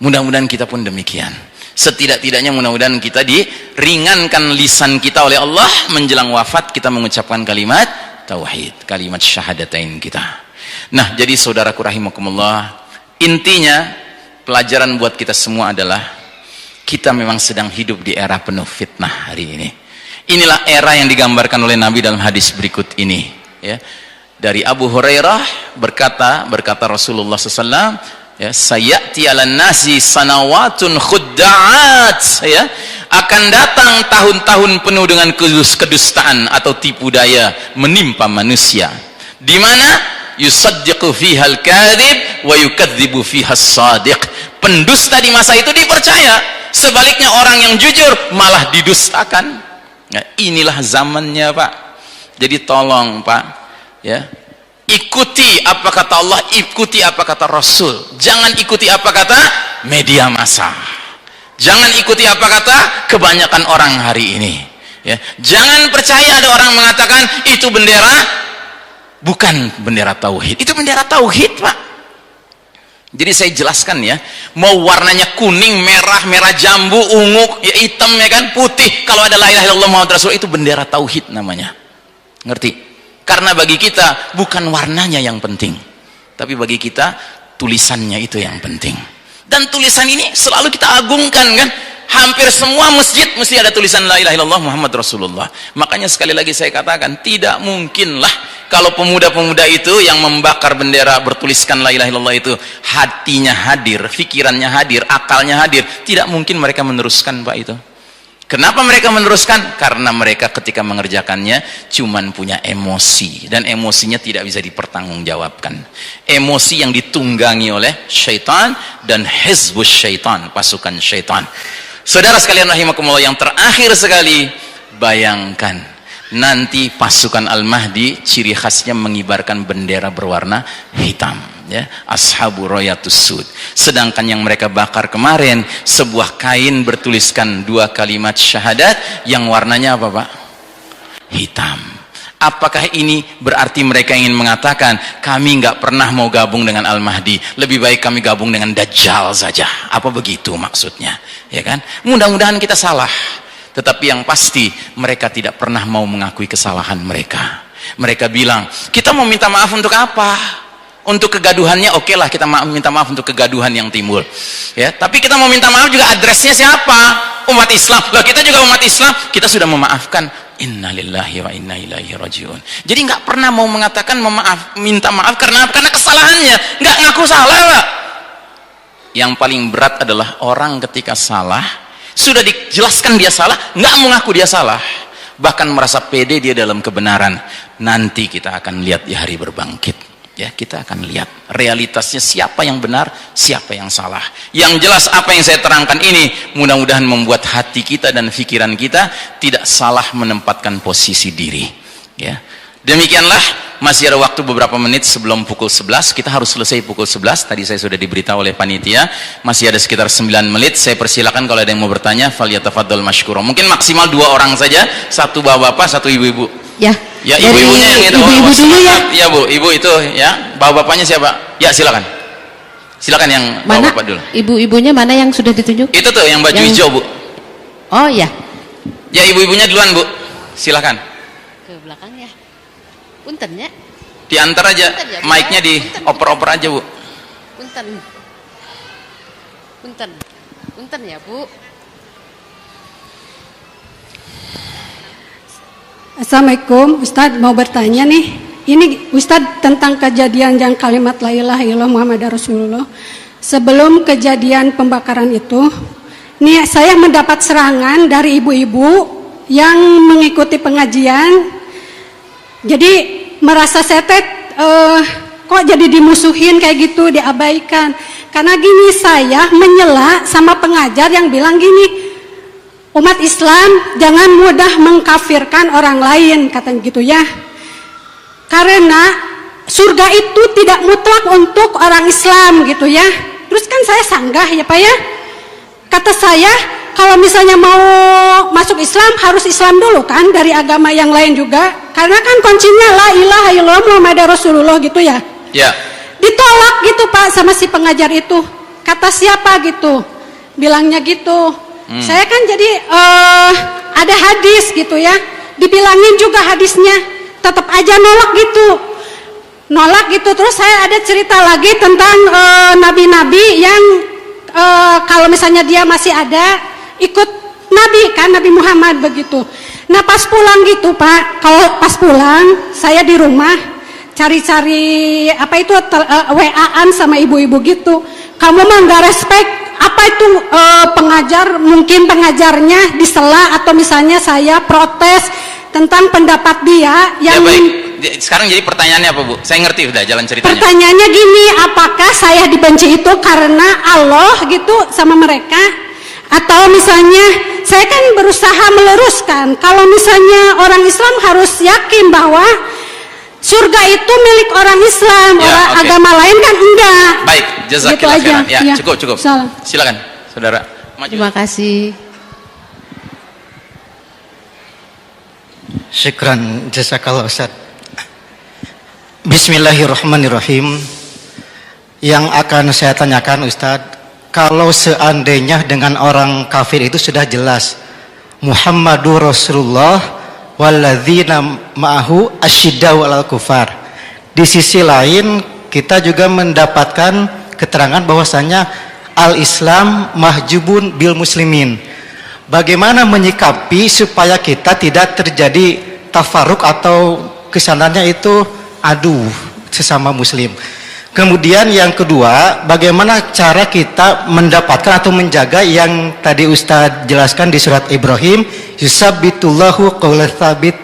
Mudah-mudahan kita pun demikian. Setidak-tidaknya mudah-mudahan kita diringankan lisan kita oleh Allah menjelang wafat, kita mengucapkan kalimat tauhid, kalimat syahadatain kita. Nah, jadi saudaraku rahimakumullah, intinya pelajaran buat kita semua adalah kita memang sedang hidup di era penuh fitnah hari ini. Inilah era yang digambarkan oleh Nabi dalam hadis berikut ini, ya. Dari Abu Hurairah berkata Rasulullah SAW, ya, sayati 'alan nasi sanawatun khudda'at, ya, akan datang tahun-tahun penuh dengan kedustaan atau tipu daya menimpa manusia, di mana yusaddiqu fiha al-kadhib wa yukadzibu fiha as-sadiq. Pendusta di masa itu dipercaya, sebaliknya orang yang jujur malah didustakan. Nah, inilah zamannya Pak. Jadi tolong Pak, ya, ikuti apa kata Allah, ikuti apa kata Rasul. Jangan ikuti apa kata media massa. Jangan ikuti apa kata kebanyakan orang hari ini, ya. Jangan percaya ada orang mengatakan itu bendera, bukan bendera tauhid. Itu bendera tauhid Pak. Jadi saya jelaskan, ya, mau warnanya kuning, merah, merah jambu, ungu, ya hitam, ya kan, putih, kalau ada la ilaha illallah Muhammad Rasul, itu bendera tauhid namanya. Ngerti? Karena bagi kita bukan warnanya yang penting, tapi bagi kita tulisannya itu yang penting. Dan tulisan ini selalu kita agungkan kan. Hampir semua masjid mesti ada tulisan la ilaha illallah Muhammad Rasulullah. Makanya sekali lagi saya katakan, tidak mungkinlah kalau pemuda-pemuda itu yang membakar bendera bertuliskan la ilaha illallah itu hatinya hadir, pikirannya hadir, akalnya hadir. Tidak mungkin mereka meneruskan, Pak, itu. Kenapa mereka meneruskan? Karena mereka ketika mengerjakannya cuman punya emosi, dan emosinya tidak bisa dipertanggungjawabkan. Emosi yang ditunggangi oleh syaitan dan hizbus syaitan, pasukan syaitan. Saudara sekalian rahimakumullah, yang terakhir sekali, bayangkan nanti pasukan Al-Mahdi ciri khasnya mengibarkan bendera berwarna hitam, ya, ashabu royatus sud. Sedangkan yang mereka bakar kemarin sebuah kain bertuliskan 2 kalimat syahadat yang warnanya apa, Pak? Hitam. Apakah ini berarti mereka ingin mengatakan kami nggak pernah mau gabung dengan Al-Mahdi, lebih baik kami gabung dengan Dajjal saja? Apa begitu maksudnya? Ya kan? Mudah-mudahan kita salah. Tetapi yang pasti mereka tidak pernah mau mengakui kesalahan mereka. Mereka bilang, kita mau minta maaf untuk apa? Untuk kegaduhannya, oke lah kita minta maaf untuk kegaduhan yang timbul. Ya, tapi kita mau minta maaf juga adresnya siapa? Umat Islam. Loh, kita juga umat Islam, kita sudah memaafkan. Innalillahi wa inna ilaihi rajiun. Jadi nggak pernah mau mengatakan minta maaf karena kesalahannya, nggak ngaku salah, Pak. Yang paling berat adalah orang ketika salah, sudah dijelaskan dia salah, nggak mengaku dia salah, bahkan merasa pede dia dalam kebenaran. Nanti kita akan lihat di hari berbangkit. Ya, kita akan lihat realitasnya siapa yang benar, siapa yang salah. Yang jelas apa yang saya terangkan ini mudah-mudahan membuat hati kita dan pikiran kita tidak salah menempatkan posisi diri. Ya. Demikianlah, masih ada waktu beberapa menit sebelum pukul 11. Kita harus selesai pukul 11. Tadi saya sudah diberitahu oleh panitia, masih ada sekitar 9 menit. Saya persilakan kalau ada yang mau bertanya, falyatafaddal mashkura. Mungkin maksimal 2 orang saja, 1 bapak-bapak, 1 ibu-ibu. Ya. Ya, ibu-ibunya yang itu. Ibu-ibu dulu ya. Ya, Bu, ibu itu ya. Bapak-bapaknya siapa? Ya, silakan. Silakan yang bapak-bapak dulu. Ibu-ibunya mana yang sudah ditunjuk? Itu tuh yang baju hijau, Bu. Oh, ya. Ya, ibu-ibunya duluan, Bu. Silakan. Ke belakang ya. Punten ya. Diantar aja, ya, mic-nya dioper-oper aja, Bu. Punten. Punten. Punten ya, Bu. Assalamualaikum, Ustadz mau bertanya nih. Ini Ustadz tentang kejadian yang kalimat la ilaha illallah Muhammad Rasulullah. Sebelum kejadian pembakaran itu, nih saya mendapat serangan dari ibu-ibu yang mengikuti pengajian. Jadi merasa setet, kok jadi dimusuhin kayak gitu, diabaikan. Karena gini, saya menyela sama pengajar yang bilang gini, umat Islam jangan mudah mengkafirkan orang lain, katanya gitu ya. Karena surga itu tidak mutlak untuk orang Islam gitu ya. Terus kan saya sanggah ya Pak ya. Kata saya, kalau misalnya mau masuk Islam harus Islam dulu kan, dari agama yang lain juga. Karena kan kuncinya la ilaha illallah Muhammad Rasulullah gitu ya. Ya. Ditolak gitu Pak sama si pengajar itu. Kata siapa gitu? Bilangnya gitu. Saya kan jadi ada hadis gitu ya, dibilangin juga hadisnya, tetap aja nolak gitu. Terus saya ada cerita lagi tentang nabi-nabi yang kalau misalnya dia masih ada ikut nabi kan, Nabi Muhammad begitu. Nah pas pulang gitu Pak, kalau pas pulang saya di rumah cari-cari apa itu WA-an sama ibu-ibu gitu. Kamu mah nggak respect. Apa itu pengajar, mungkin pengajarnya disela atau misalnya saya protes tentang pendapat dia yang... Ya baik, sekarang jadi pertanyaannya apa Bu? Saya ngerti udah jalan ceritanya. Pertanyaannya gini, apakah saya dibenci itu karena Allah gitu sama mereka? Atau misalnya saya kan berusaha meluruskan, kalau misalnya orang Islam harus yakin bahwa surga itu milik orang Islam, ya, orang agama lain kan enggak. Baik, jazakillah gitu khairan. Ya, ya, cukup. Silakan, Saudara. Maju. Terima kasih. Syukran, jazakallah Ustaz. Bismillahirrahmanirrahim. Yang akan saya tanyakan Ustaz, kalau seandainya dengan orang kafir itu sudah jelas Muhammadur Rasulullah walladzina ma'ahu asyiddau 'alal kufar. Di sisi lain kita juga mendapatkan keterangan bahwasanya al-Islam mahjubun bil muslimin. Bagaimana menyikapi supaya kita tidak terjadi tafaruk atau kesananya itu adu sesama muslim. Kemudian yang kedua, bagaimana cara kita mendapatkan atau menjaga yang tadi Ustadz jelaskan di surat Ibrahim, yusabbitullahu qawlan tsabit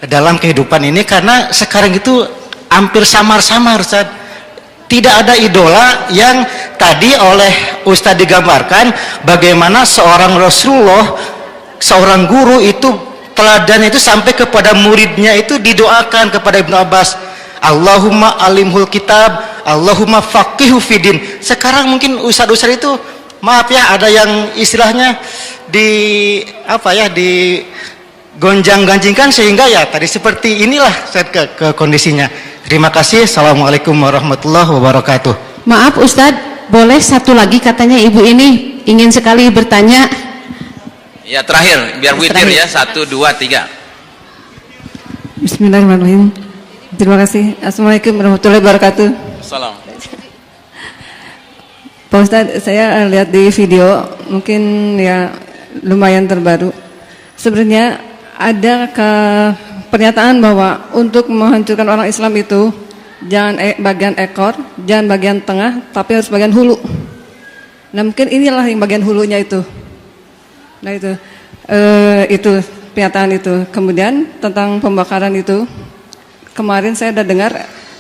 dalam kehidupan ini, karena sekarang itu hampir samar-samar Ustadz. Tidak ada idola yang tadi oleh Ustadz digambarkan bagaimana seorang Rasulullah, seorang guru itu teladan itu sampai kepada muridnya itu didoakan kepada Ibnu Abbas, Allahumma alimhul kitab, Allahumma faqihu fidin. Sekarang mungkin ustadz-ustadz itu maaf ya, ada yang istilahnya di gonjang-ganjingkan sehingga ya tadi seperti inilah ke kondisinya. Terima kasih. Assalamualaikum warahmatullahi wabarakatuh. Maaf Ustadz, boleh satu lagi, katanya ibu ini ingin sekali bertanya. Ya terakhir, biar witir ya, 1, 2, 3. Bismillahirrahmanirrahim. Terima kasih. Assalamualaikum warahmatullahi wabarakatuh. Salam. Pak Ustadz, saya lihat di video, mungkin ya lumayan terbaru. Sebenarnya ada pernyataan bahwa untuk menghancurkan orang Islam itu jangan bagian ekor, jangan bagian tengah, tapi harus bagian hulu. Nah mungkin inilah yang bagian hulunya itu. Nah itu pernyataan itu. Kemudian tentang pembakaran itu, kemarin saya sudah dengar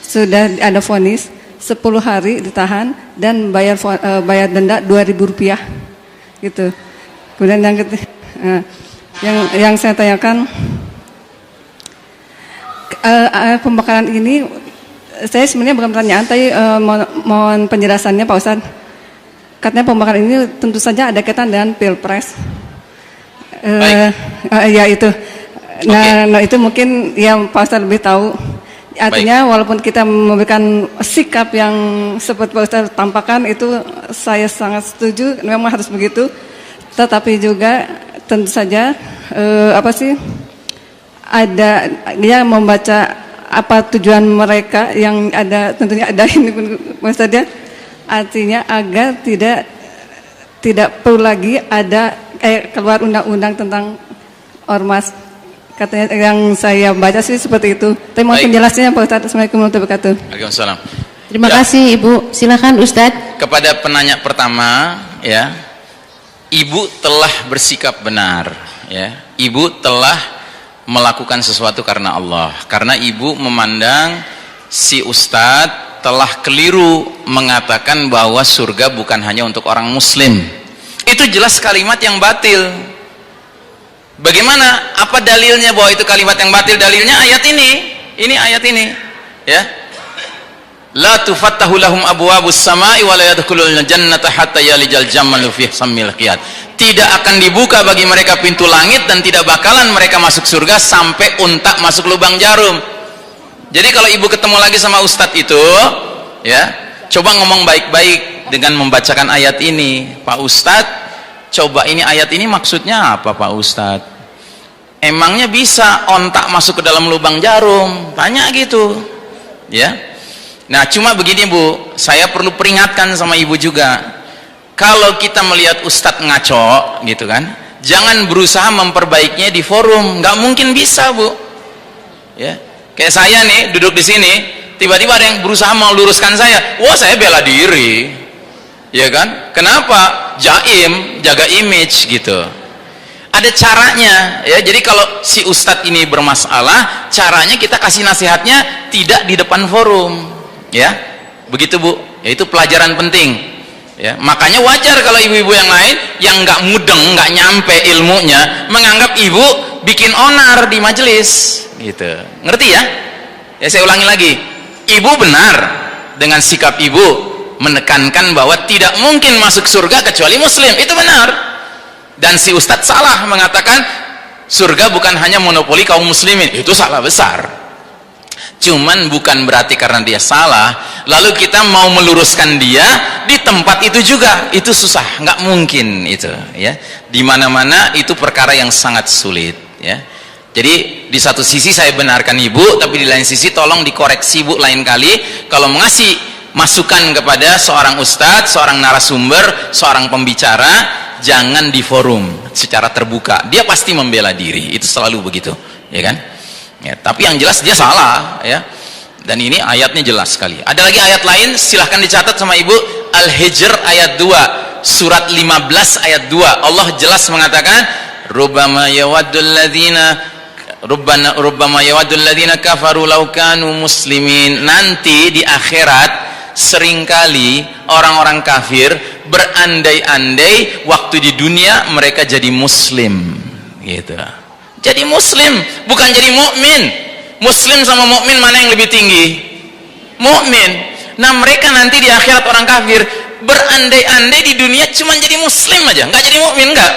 sudah ada vonis 10 hari ditahan dan bayar denda Rp2.000 gitu. Kemudian yang saya tanyakan, pembakaran ini saya sebenarnya bukan pertanyaan, tapi mohon penjelasannya Pak Ustadz. Katanya pembakaran ini tentu saja ada kaitan dengan pilpres. Ya itu. Nah itu mungkin yang Pak Ustadz lebih tahu. Artinya walaupun kita memberikan sikap yang seperti Pak Ustadz tampakkan, itu saya sangat setuju, memang harus begitu. Tetapi juga tentu saja ada dia membaca apa tujuan mereka yang ada, tentunya ada ini maksudnya, artinya agar tidak perlu lagi ada keluar undang-undang tentang ormas, katanya yang saya baca sih seperti itu. Tapi mohon penjelasannya Pak Ustadz. Assalamualaikum warahmatullahi wabarakatuh. Waalaikumsalam. Terima kasih Ibu, silakan Ustadz. Kepada penanya pertama ya, Ibu telah bersikap benar ya, Ibu telah melakukan sesuatu karena Allah, karena ibu memandang si ustadz telah keliru mengatakan bahwa surga bukan hanya untuk orang muslim. Itu jelas kalimat yang batil. Bagaimana? Apa dalilnya bahwa itu kalimat yang batil? Dalilnya ayat ini ayat ini ya, la tufattahu lahum abwabus samai wa la yadkhulul jannata hatta yalijal jamalu fi sammil qiyad. Tidak akan dibuka bagi mereka pintu langit dan tidak bakalan mereka masuk surga sampai unta masuk lubang jarum. Jadi kalau ibu ketemu lagi sama ustadz itu ya, coba ngomong baik-baik dengan membacakan ayat ini. Pak Ustadz, coba ini ayat ini maksudnya apa Pak Ustadz? Emangnya bisa ontak masuk ke dalam lubang jarum? Tanya gitu ya. Nah cuma begini Bu, saya perlu peringatkan sama ibu juga, kalau kita melihat ustadz ngaco gitu kan, jangan berusaha memperbaikinya di forum, nggak mungkin bisa Bu ya. Kayak saya nih duduk di sini, tiba-tiba ada yang berusaha meluruskan saya, wah saya bela diri ya kan, kenapa? Jaim, jaga image gitu. Ada caranya ya. Jadi kalau si ustadz ini bermasalah, caranya kita kasih nasihatnya tidak di depan forum ya, begitu Bu ya. Itu pelajaran penting ya. Makanya wajar kalau ibu-ibu yang lain yang nggak mudeng, nggak nyampe ilmunya, menganggap ibu bikin onar di majelis gitu. Ngerti ya? Ya saya ulangi lagi, ibu benar dengan sikap ibu menekankan bahwa tidak mungkin masuk surga kecuali muslim, itu benar. Dan si ustadz salah mengatakan surga bukan hanya monopoli kaum muslimin, itu salah besar. Cuman bukan berarti karena dia salah lalu kita mau meluruskan dia di tempat itu juga, itu susah, nggak mungkin itu ya. Di mana-mana itu perkara yang sangat sulit ya. Jadi di satu sisi saya benarkan ibu, tapi di lain sisi tolong dikoreksi Bu lain kali kalau masukan kepada seorang ustadz, seorang narasumber, seorang pembicara, jangan di forum secara terbuka. Dia pasti membela diri, itu selalu begitu, ya kan? Ya, tapi yang jelas dia salah, ya. Dan ini ayatnya jelas sekali. Ada lagi ayat lain, silahkan dicatat sama ibu. Al-Hijr ayat 2, surat 15 ayat 2. Allah jelas mengatakan, rubbama yawaddul ladzina kafaru law kanu muslimin. Nanti di akhirat seringkali orang-orang kafir berandai-andai waktu di dunia mereka jadi muslim, gitu. Jadi muslim, bukan jadi mukmin. Muslim sama mukmin mana yang lebih tinggi? Mukmin. Nah, mereka nanti di akhirat orang kafir berandai-andai di dunia cuma jadi muslim aja, nggak jadi mukmin, nggak.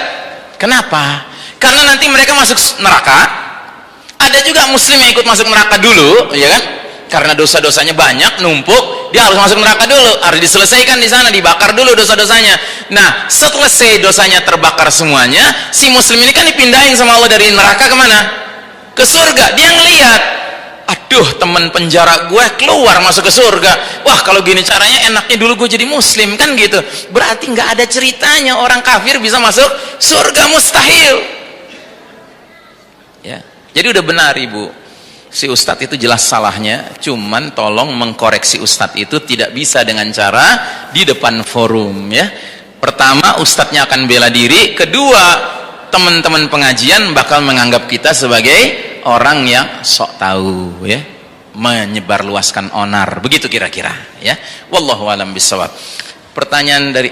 Kenapa? Karena nanti mereka masuk neraka. Ada juga muslim yang ikut masuk neraka dulu, ya kan? Karena dosa-dosanya banyak, numpuk, dia harus masuk neraka dulu, harus diselesaikan di sana, dibakar dulu dosa-dosanya. Nah, setelah selesai dosanya terbakar semuanya, si muslim ini kan dipindahin sama Allah dari neraka kemana? Ke surga. Dia ngelihat, aduh, teman penjara gue keluar masuk ke surga. Wah, kalau gini caranya enaknya dulu gue jadi muslim, kan gitu. Berarti nggak ada ceritanya orang kafir bisa masuk surga, mustahil. Ya, jadi udah benar ibu, si ustadz itu jelas salahnya. Cuman tolong mengkoreksi ustadz itu tidak bisa dengan cara di depan forum, ya. Pertama, ustadznya akan bela diri. Kedua, teman-teman pengajian bakal menganggap kita sebagai orang yang sok tahu, ya, menyebarluaskan onar, begitu kira-kira, ya. Wallahu a'lam bishawab. Pertanyaan dari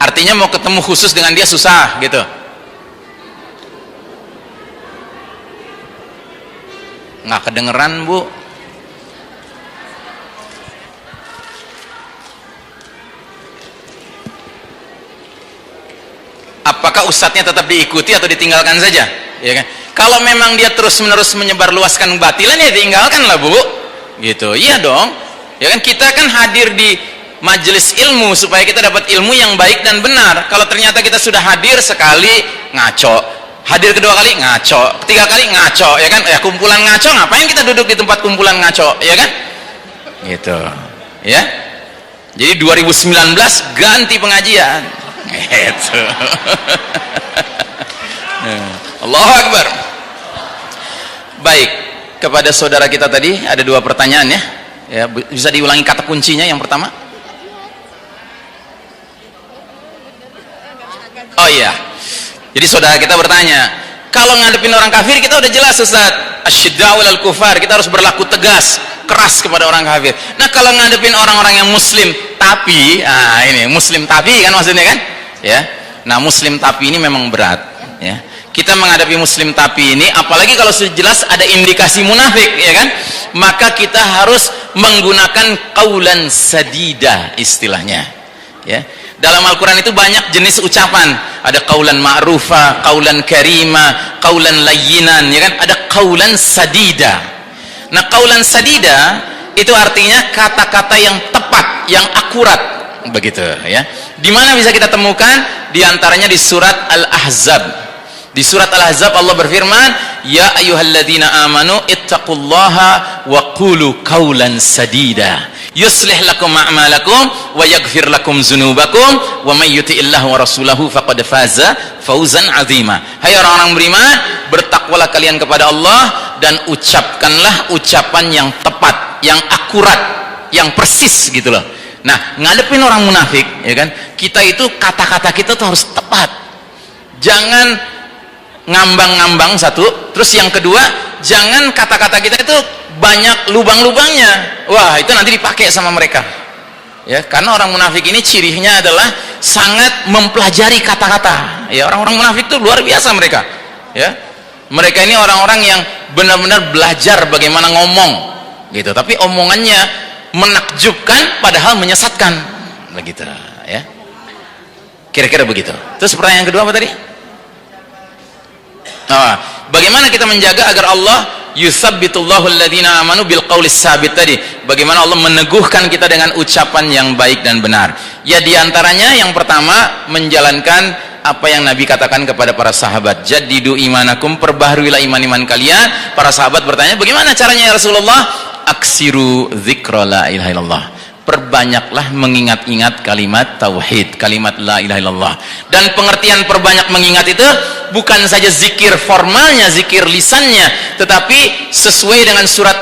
artinya mau ketemu khusus dengan dia susah, gitu. Nggak kedengeran, Bu. Apakah ustadznya tetap diikuti atau ditinggalkan saja, ya kan? Kalau memang dia terus-menerus menyebarluaskan batilan, ya tinggalkanlah, Bu, gitu. Iya dong, ya kan? Kita kan hadir di majelis ilmu supaya kita dapat ilmu yang baik dan benar. Kalau ternyata kita sudah hadir sekali ngaco, hadir kedua kali ngaco, ketiga kali ngaco, ya kan? Ya kumpulan ngaco, ngapain kita duduk di tempat kumpulan ngaco, ya kan? Gitu, ya. Jadi 2019 ganti pengajian. Itu. Allahu Akbar. Baik, kepada saudara kita tadi ada 2 pertanyaan, ya. Ya, bisa diulangi kata kuncinya yang pertama? Oh iya. Jadi saudara kita bertanya, kalau ngadepin orang kafir kita udah jelas, Ustaz, asyidda'u 'alal kufar, kita harus berlaku tegas, keras kepada orang kafir. Nah, kalau ngadepin orang-orang yang muslim tapi, ini muslim tapi kan maksudnya kan? Ya. Nah, muslim tapi ini memang berat, ya. Kita menghadapi muslim tapi ini, apalagi kalau sudah jelas ada indikasi munafik, ya kan? Maka kita harus menggunakan qaulan sadida istilahnya, ya. Dalam Al-Quran itu banyak jenis ucapan. Ada qaulan ma'rufa, qaulan karima, qaulan layyinan, ya kan? Ada qaulan sadida. Nah, qaulan sadida itu artinya kata-kata yang tepat, yang akurat, begitu, ya. Di mana bisa kita temukan? Di antaranya di surat Al-Ahzab. Di surat Al-Ahzab Allah berfirman, ya ayyuhalladzina amanu ittaqullaha wa qulu qaulan sadida yuslih lakum a'malakum wa yaghfir lakum dzunubakum wa may yuti'illahu wa rasulahu faqad faza fawzan 'azima. Hai orang-orang beriman, bertakwalah kalian kepada Allah dan ucapkanlah ucapan yang tepat, yang akurat, yang persis, gitu loh. Nah, ngadepin orang munafik, ya kan? Kita itu kata-kata kita tuh harus tepat. Jangan ngambang-ngambang, satu. Terus yang kedua, jangan kata-kata kita itu banyak lubang-lubangnya. Wah, itu nanti dipakai sama mereka. Ya, karena orang munafik ini cirinya adalah sangat mempelajari kata-kata. Ya, orang-orang munafik itu luar biasa mereka. Ya. Mereka ini orang-orang yang benar-benar belajar bagaimana ngomong, gitu. Tapi omongannya menakjubkan padahal menyesatkan, begitu, ya. Kira-kira begitu. Terus pertanyaan kedua apa tadi? Bagaimana kita menjaga agar Allah yusabbitullahu alladhina amanu bil qaulis sabit tadi? Bagaimana Allah meneguhkan kita dengan ucapan yang baik dan benar? Ya, diantaranya yang pertama menjalankan apa yang Nabi katakan kepada para sahabat, jaddidu imanakum, perbaharuilah iman-iman kalian. Para sahabat bertanya, bagaimana caranya ya Rasulullah? Aksiru dzikra la ilaha illallah, perbanyaklah mengingat-ingat kalimat tauhid, kalimat la ilaha illallah. Dan pengertian perbanyak mengingat itu bukan saja zikir formalnya, zikir lisannya, tetapi sesuai dengan surat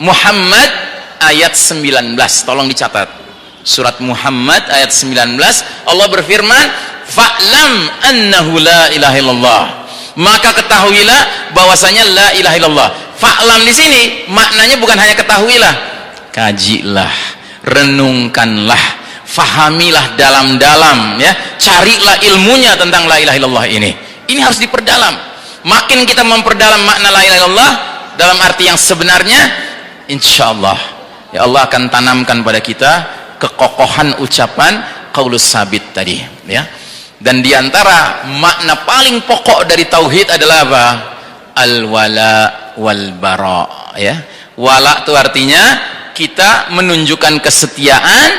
Muhammad ayat 19. Tolong dicatat, surat Muhammad ayat 19. Allah berfirman, fa'lam annahu la ilaha illallah, maka ketahuilah bahwasanya la ilaha illallah. Fa'lam di sini maknanya bukan hanya ketahuilah, kajilah, renungkanlah, fahamilah dalam-dalam, ya, carilah ilmunya tentang la ilaha illallah ini. Ini harus diperdalam. Makin kita memperdalam makna la ilaha illallah dalam arti yang sebenarnya, insyaallah ya Allah akan tanamkan pada kita kekokohan ucapan qaulus sabit tadi, ya. Dan diantara makna paling pokok dari tauhid adalah apa? Al-wala wal bara, ya. Wala itu artinya kita menunjukkan kesetiaan,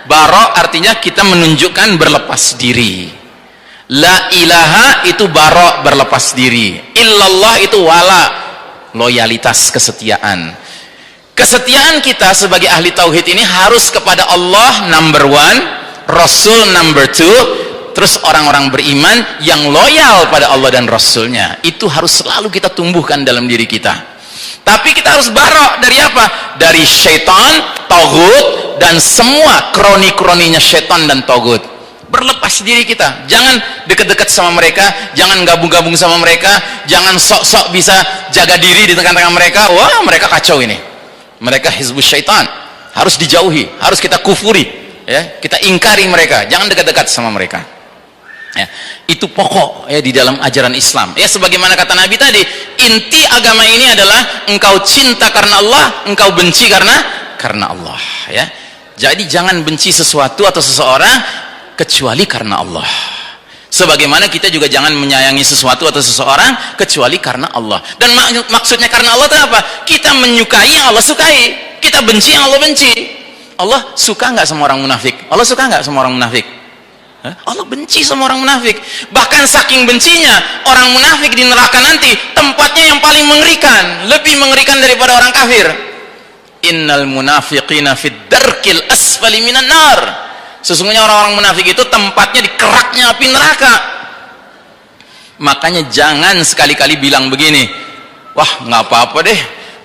bara artinya kita menunjukkan berlepas diri. La ilaha itu bara, berlepas diri. Illallah itu wala, loyalitas, kesetiaan. Kesetiaan kita sebagai ahli tauhid ini harus kepada Allah number one, Rasul number two, terus orang-orang beriman yang loyal pada Allah dan Rasulnya. Itu harus selalu kita tumbuhkan dalam diri kita. Tapi kita harus barok dari apa? Dari syaitan, togut, dan semua kroni-kroninya syaitan dan togut. Berlepas diri kita. Jangan dekat-dekat sama mereka, jangan gabung-gabung sama mereka, jangan sok-sok bisa jaga diri di tengah-tengah mereka. Wah, mereka kacau ini. Mereka hizbus syaitan. Harus dijauhi, harus kita kufuri, ya. Kita ingkari mereka, jangan dekat-dekat sama mereka. Ya, itu pokok ya di dalam ajaran Islam. Ya, sebagaimana kata Nabi tadi, inti agama ini adalah engkau cinta karena Allah, engkau benci karena Allah, ya. Jadi jangan benci sesuatu atau seseorang kecuali karena Allah. Sebagaimana kita juga jangan menyayangi sesuatu atau seseorang kecuali karena Allah. Dan maksudnya karena Allah itu apa? Kita menyukai yang Allah sukai, kita benci yang Allah benci. Allah suka nggak sama orang munafik? Allah suka nggak sama orang munafik? Allah benci sama orang munafik. Bahkan saking bencinya, orang munafik di neraka nanti tempatnya yang paling mengerikan, lebih mengerikan daripada orang kafir. Innal munafiqina fid darkil asfali minan nar. Sesungguhnya orang-orang munafik itu tempatnya di keraknya api neraka. Makanya jangan sekali-kali bilang begini, wah nggak apa-apa deh,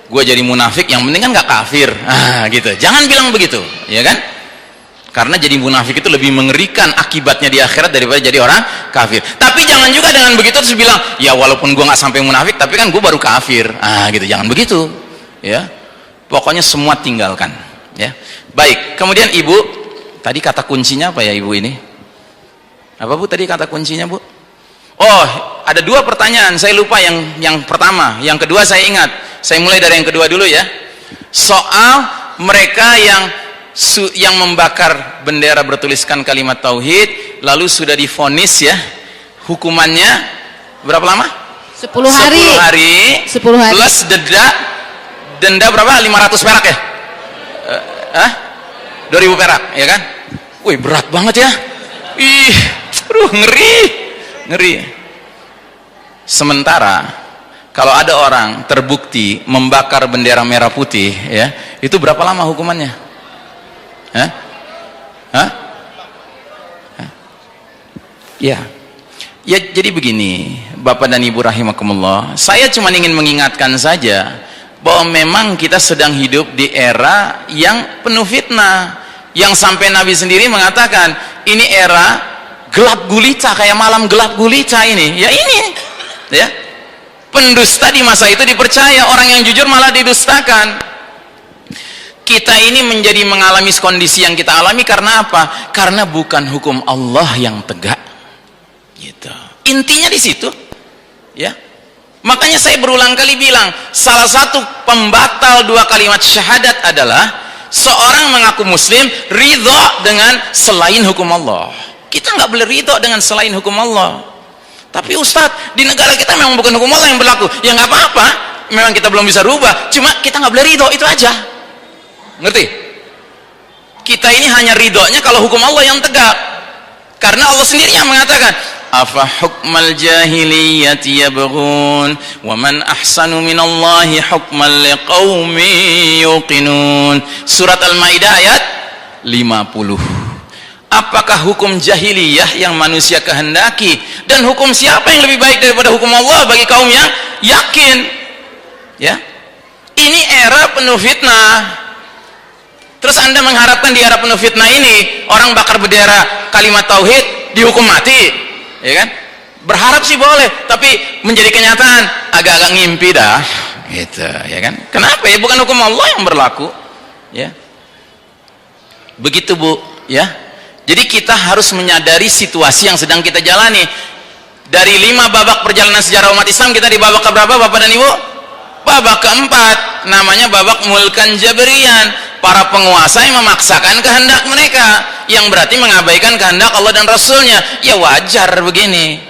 gue jadi munafik, yang penting kan nggak kafir, gitu. Jangan bilang begitu, ya kan? Karena jadi munafik itu lebih mengerikan akibatnya di akhirat daripada jadi orang kafir. Tapi jangan juga dengan begitu terus bilang, ya walaupun gue nggak sampai munafik, tapi kan gue baru kafir. Gitu. Jangan begitu, ya. Pokoknya semua tinggalkan, ya. Baik. Kemudian ibu, tadi kata kuncinya apa ya ibu ini? Apa bu tadi kata kuncinya bu? Oh, ada dua pertanyaan. Saya lupa yang pertama. Yang kedua saya ingat. Saya mulai dari yang kedua dulu ya. Soal mereka yang membakar bendera bertuliskan kalimat tauhid lalu sudah divonis ya, hukumannya berapa lama? 10 hari 10 hari plus denda berapa? 500 perak ya? 2000 perak ya kan? Wih berat banget ya. Ih, ngeri. Sementara kalau ada orang terbukti membakar bendera merah putih ya, itu berapa lama hukumannya? Ya, jadi begini, Bapak dan Ibu rahimakumullah. Saya cuma ingin mengingatkan saja bahwa memang kita sedang hidup di era yang penuh fitnah, yang sampai Nabi sendiri mengatakan ini era gelap gulita, kayak malam gelap gulita ini. Ya ini, ya. Pendusta di masa itu dipercaya, orang yang jujur malah didustakan. Kita ini menjadi mengalami kondisi yang kita alami karena apa? Karena bukan hukum Allah yang tegak. Gitu. Intinya di situ. Ya. Makanya saya berulang kali bilang, salah satu pembatal dua kalimat syahadat adalah seorang mengaku muslim ridho dengan selain hukum Allah. Kita nggak boleh ridho dengan selain hukum Allah. Tapi Ustadz, di negara kita memang bukan hukum Allah yang berlaku. Ya nggak apa-apa. Memang kita belum bisa rubah. Cuma kita nggak boleh ridho, itu aja. Ngerti? Kita ini hanya ridhonya kalau hukum Allah yang tegak. Karena Allah sendiri yang mengatakan, afa hukmal jahiliyyati yabghun wa man ahsanu minallahi hukman liqaumin yuqinun. Surat Al-Maidah ayat 50. Apakah hukum jahiliyah yang manusia kehendaki, dan hukum siapa yang lebih baik daripada hukum Allah bagi kaum yang yakin? Ya, ini era penuh fitnah. Terus Anda mengharapkan di era penuh fitnah ini orang bakar bendera kalimat tauhid dihukum mati, ya kan? Berharap sih boleh, tapi menjadi kenyataan agak-agak ngimpi dah, gitu, ya kan? Kenapa ya? Bukan hukum Allah yang berlaku, ya. Begitu Bu, ya. Jadi kita harus menyadari situasi yang sedang kita jalani. Dari 5 babak perjalanan sejarah umat Islam, kita di babak keberapa Bapak dan Ibu? Babak keempat, namanya babak mulkan jabriyan. Para penguasa yang memaksakan kehendak mereka, yang berarti mengabaikan kehendak Allah dan Rasulnya. Ya wajar begini.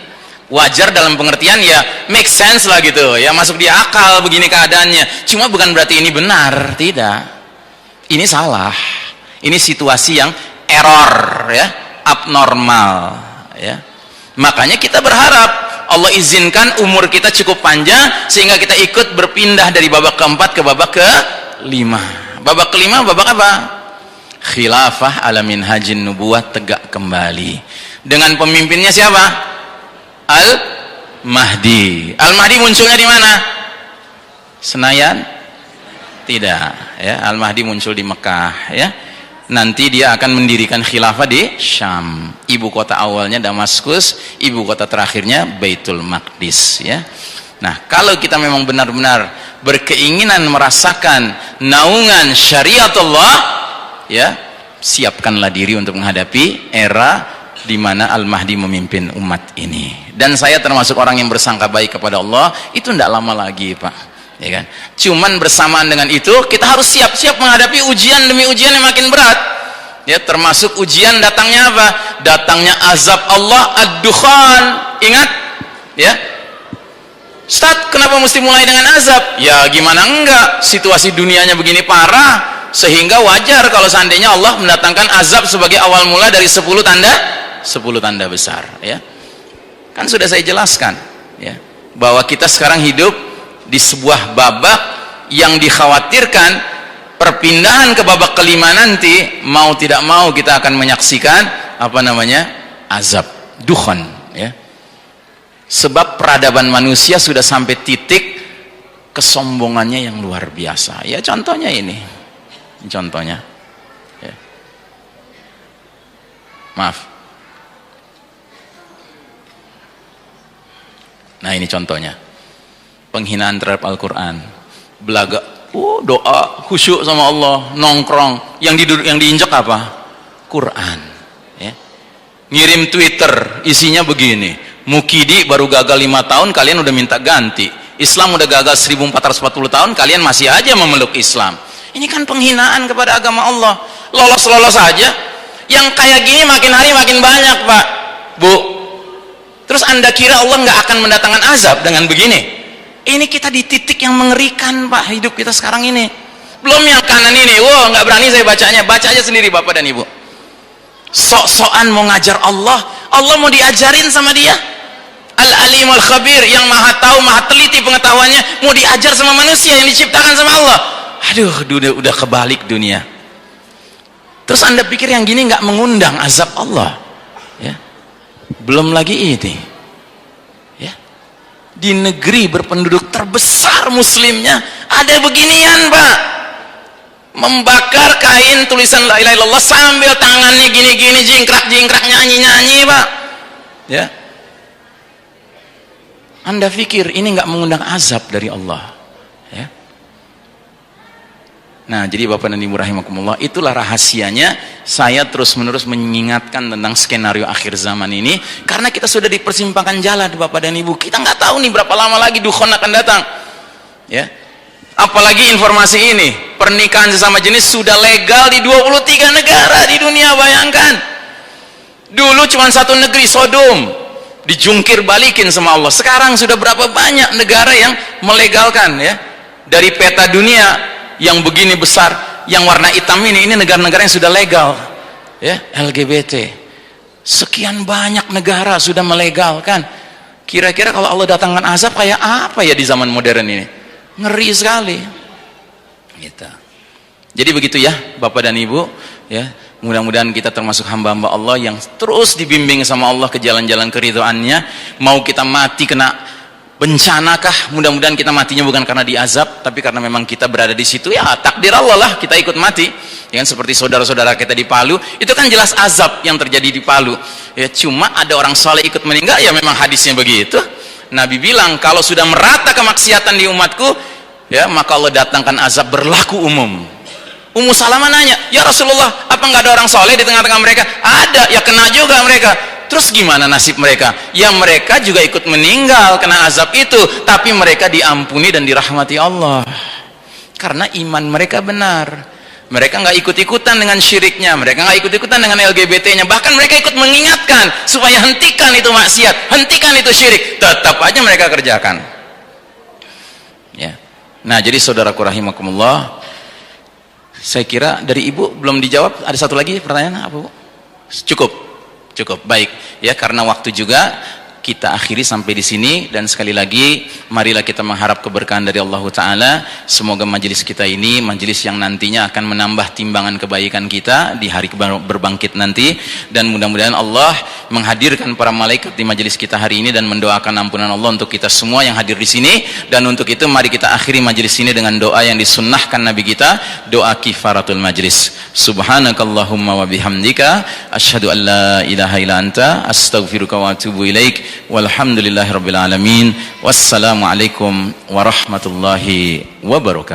Wajar dalam pengertian ya make sense lah gitu, ya masuk di akal begini keadaannya. Cuma bukan berarti ini benar, tidak. Ini salah. Ini situasi yang error, ya, abnormal, ya. Makanya kita berharap Allah izinkan umur kita cukup panjang sehingga kita ikut berpindah dari babak keempat ke babak kelima. Babak kelima babak apa? Khilafah ala minhajin nubuwah, tegak kembali. Dengan pemimpinnya siapa? Al-Mahdi. Al-Mahdi munculnya di mana? Senayan? Tidak, ya. Al-Mahdi muncul di Mekah, ya. Nanti dia akan mendirikan khilafah di Syam. Ibu kota awalnya Damaskus, ibu kota terakhirnya Baitul Maqdis, ya. Nah, kalau kita memang benar-benar berkeinginan merasakan naungan syariatullah, ya, siapkanlah diri untuk menghadapi era di mana Al-Mahdi memimpin umat ini. Dan saya termasuk orang yang bersangka baik kepada Allah, itu tidak lama lagi, Pak. Ya kan? Cuman bersamaan dengan itu kita harus siap-siap menghadapi ujian demi ujian yang makin berat, ya, termasuk ujian datangnya apa? Datangnya azab Allah ad-dukhan. Ingat, ya, Ustaz, kenapa mesti mulai dengan azab? Ya gimana enggak, situasi dunianya begini parah sehingga wajar kalau seandainya Allah mendatangkan azab sebagai awal mula dari 10 tanda besar, ya. Kan sudah saya jelaskan, ya, bahwa kita sekarang hidup di sebuah babak yang dikhawatirkan perpindahan ke babak kelima nanti mau tidak mau kita akan menyaksikan apa namanya? Azab, dukhan, ya. Sebab peradaban manusia sudah sampai titik kesombongannya yang luar biasa. Ya contohnya ini. Contohnya. Ya. Maaf. Nah, ini contohnya. Penghinaan terhadap Al-Quran, belaga, doa khusyuk sama Allah, nongkrong, yang diinjak apa? Quran, ya. Ngirim Twitter isinya begini, Mukidi baru gagal 5 tahun kalian udah minta ganti, Islam udah gagal 1440 tahun kalian masih aja memeluk Islam. Ini kan penghinaan kepada agama Allah. Lolos aja. Yang kayak gini makin hari makin banyak, Pak, Bu. Terus Anda kira Allah nggak akan mendatangkan azab dengan begini? Ini kita di titik yang mengerikan, Pak, hidup kita sekarang ini. Belum yang kanan ini, nggak berani saya bacanya. Baca aja sendiri Bapak dan Ibu. Sok-sokan mau ngajar Allah, Allah mau diajarin sama dia. Al-Alimul Khabir, yang maha tahu, maha teliti pengetahuannya, mau diajar sama manusia yang diciptakan sama Allah. Aduh, udah kebalik dunia. Terus Anda pikir yang gini nggak mengundang azab Allah, ya? Belum lagi ini. Di negeri berpenduduk terbesar muslimnya ada beginian, Pak. Membakar kain tulisan la ilaha illallah sambil tangannya gini-gini, jingkrak-jingkrak, nyanyi-nyanyi, Pak, ya. Anda pikir ini nggak mengundang azab dari Allah, ya? Nah, jadi Bapak dan Ibu rahimakumullah, itulah rahasianya saya terus-menerus mengingatkan tentang skenario akhir zaman ini, karena kita sudah di persimpangan jalan, Bapak dan Ibu. Kita nggak tahu nih berapa lama lagi dukhon akan datang, ya. Apalagi informasi ini, pernikahan sesama jenis sudah legal di 23 negara di dunia, bayangkan. Dulu cuma satu negeri, Sodom, dijungkir balikin sama Allah. Sekarang sudah berapa banyak negara yang melegalkan, ya. Dari peta dunia yang begini besar, yang warna hitam ini negara-negara yang sudah legal, ya, LGBT. Sekian banyak negara sudah melegalkan. Kira-kira kalau Allah datangkan azab kayak apa ya di zaman modern ini? Ngeri sekali. Gitu. Jadi begitu ya, Bapak dan Ibu, ya. Mudah-mudahan kita termasuk hamba-hamba Allah yang terus dibimbing sama Allah ke jalan-jalan keridhaannya. Mau kita mati kena bencanakah? Mudah-mudahan kita matinya bukan karena diazab, tapi karena memang kita berada di situ, ya takdir Allah lah kita ikut mati. Ya kan, seperti saudara-saudara kita di Palu, itu kan jelas azab yang terjadi di Palu. Ya cuma ada orang soleh ikut meninggal, ya memang hadisnya begitu. Nabi bilang kalau sudah merata kemaksiatan di umatku, ya maka Allah datangkan azab berlaku umum. Ummu Salamah nanya, ya Rasulullah, apa nggak ada orang soleh di tengah-tengah mereka? Ada, ya kena juga mereka. Terus gimana nasib mereka? Ya mereka juga ikut meninggal kena azab itu, tapi mereka diampuni dan dirahmati Allah karena iman mereka benar. Mereka nggak ikut-ikutan dengan syiriknya, mereka nggak ikut-ikutan dengan LGBT-nya, bahkan mereka ikut mengingatkan supaya hentikan itu maksiat, hentikan itu syirik, tetap aja mereka kerjakan. Ya. Nah, jadi saudaraku rahimakumullah, saya kira dari Ibu belum dijawab. Ada satu lagi pertanyaan apa, Bu? Cukup, baik. Ya, karena waktu juga kita akhiri sampai di sini, dan sekali lagi marilah kita mengharap keberkahan dari Allah Ta'ala. Semoga majelis kita ini majelis yang nantinya akan menambah timbangan kebaikan kita di hari berbangkit nanti, dan mudah-mudahan Allah menghadirkan para malaikat di majelis kita hari ini dan mendoakan ampunan Allah untuk kita semua yang hadir di sini. Dan untuk itu mari kita akhiri majelis ini dengan doa yang disunnahkan Nabi kita, doa kifaratul majelis. Subhanakallahumma wa bihamdika asyhadu an la ilaha illa anta astaghfiruka wa atubu ilaik. Walhamdulillahirabbil alamin. Wassalamualaikum warahmatullahi wabarakatuh.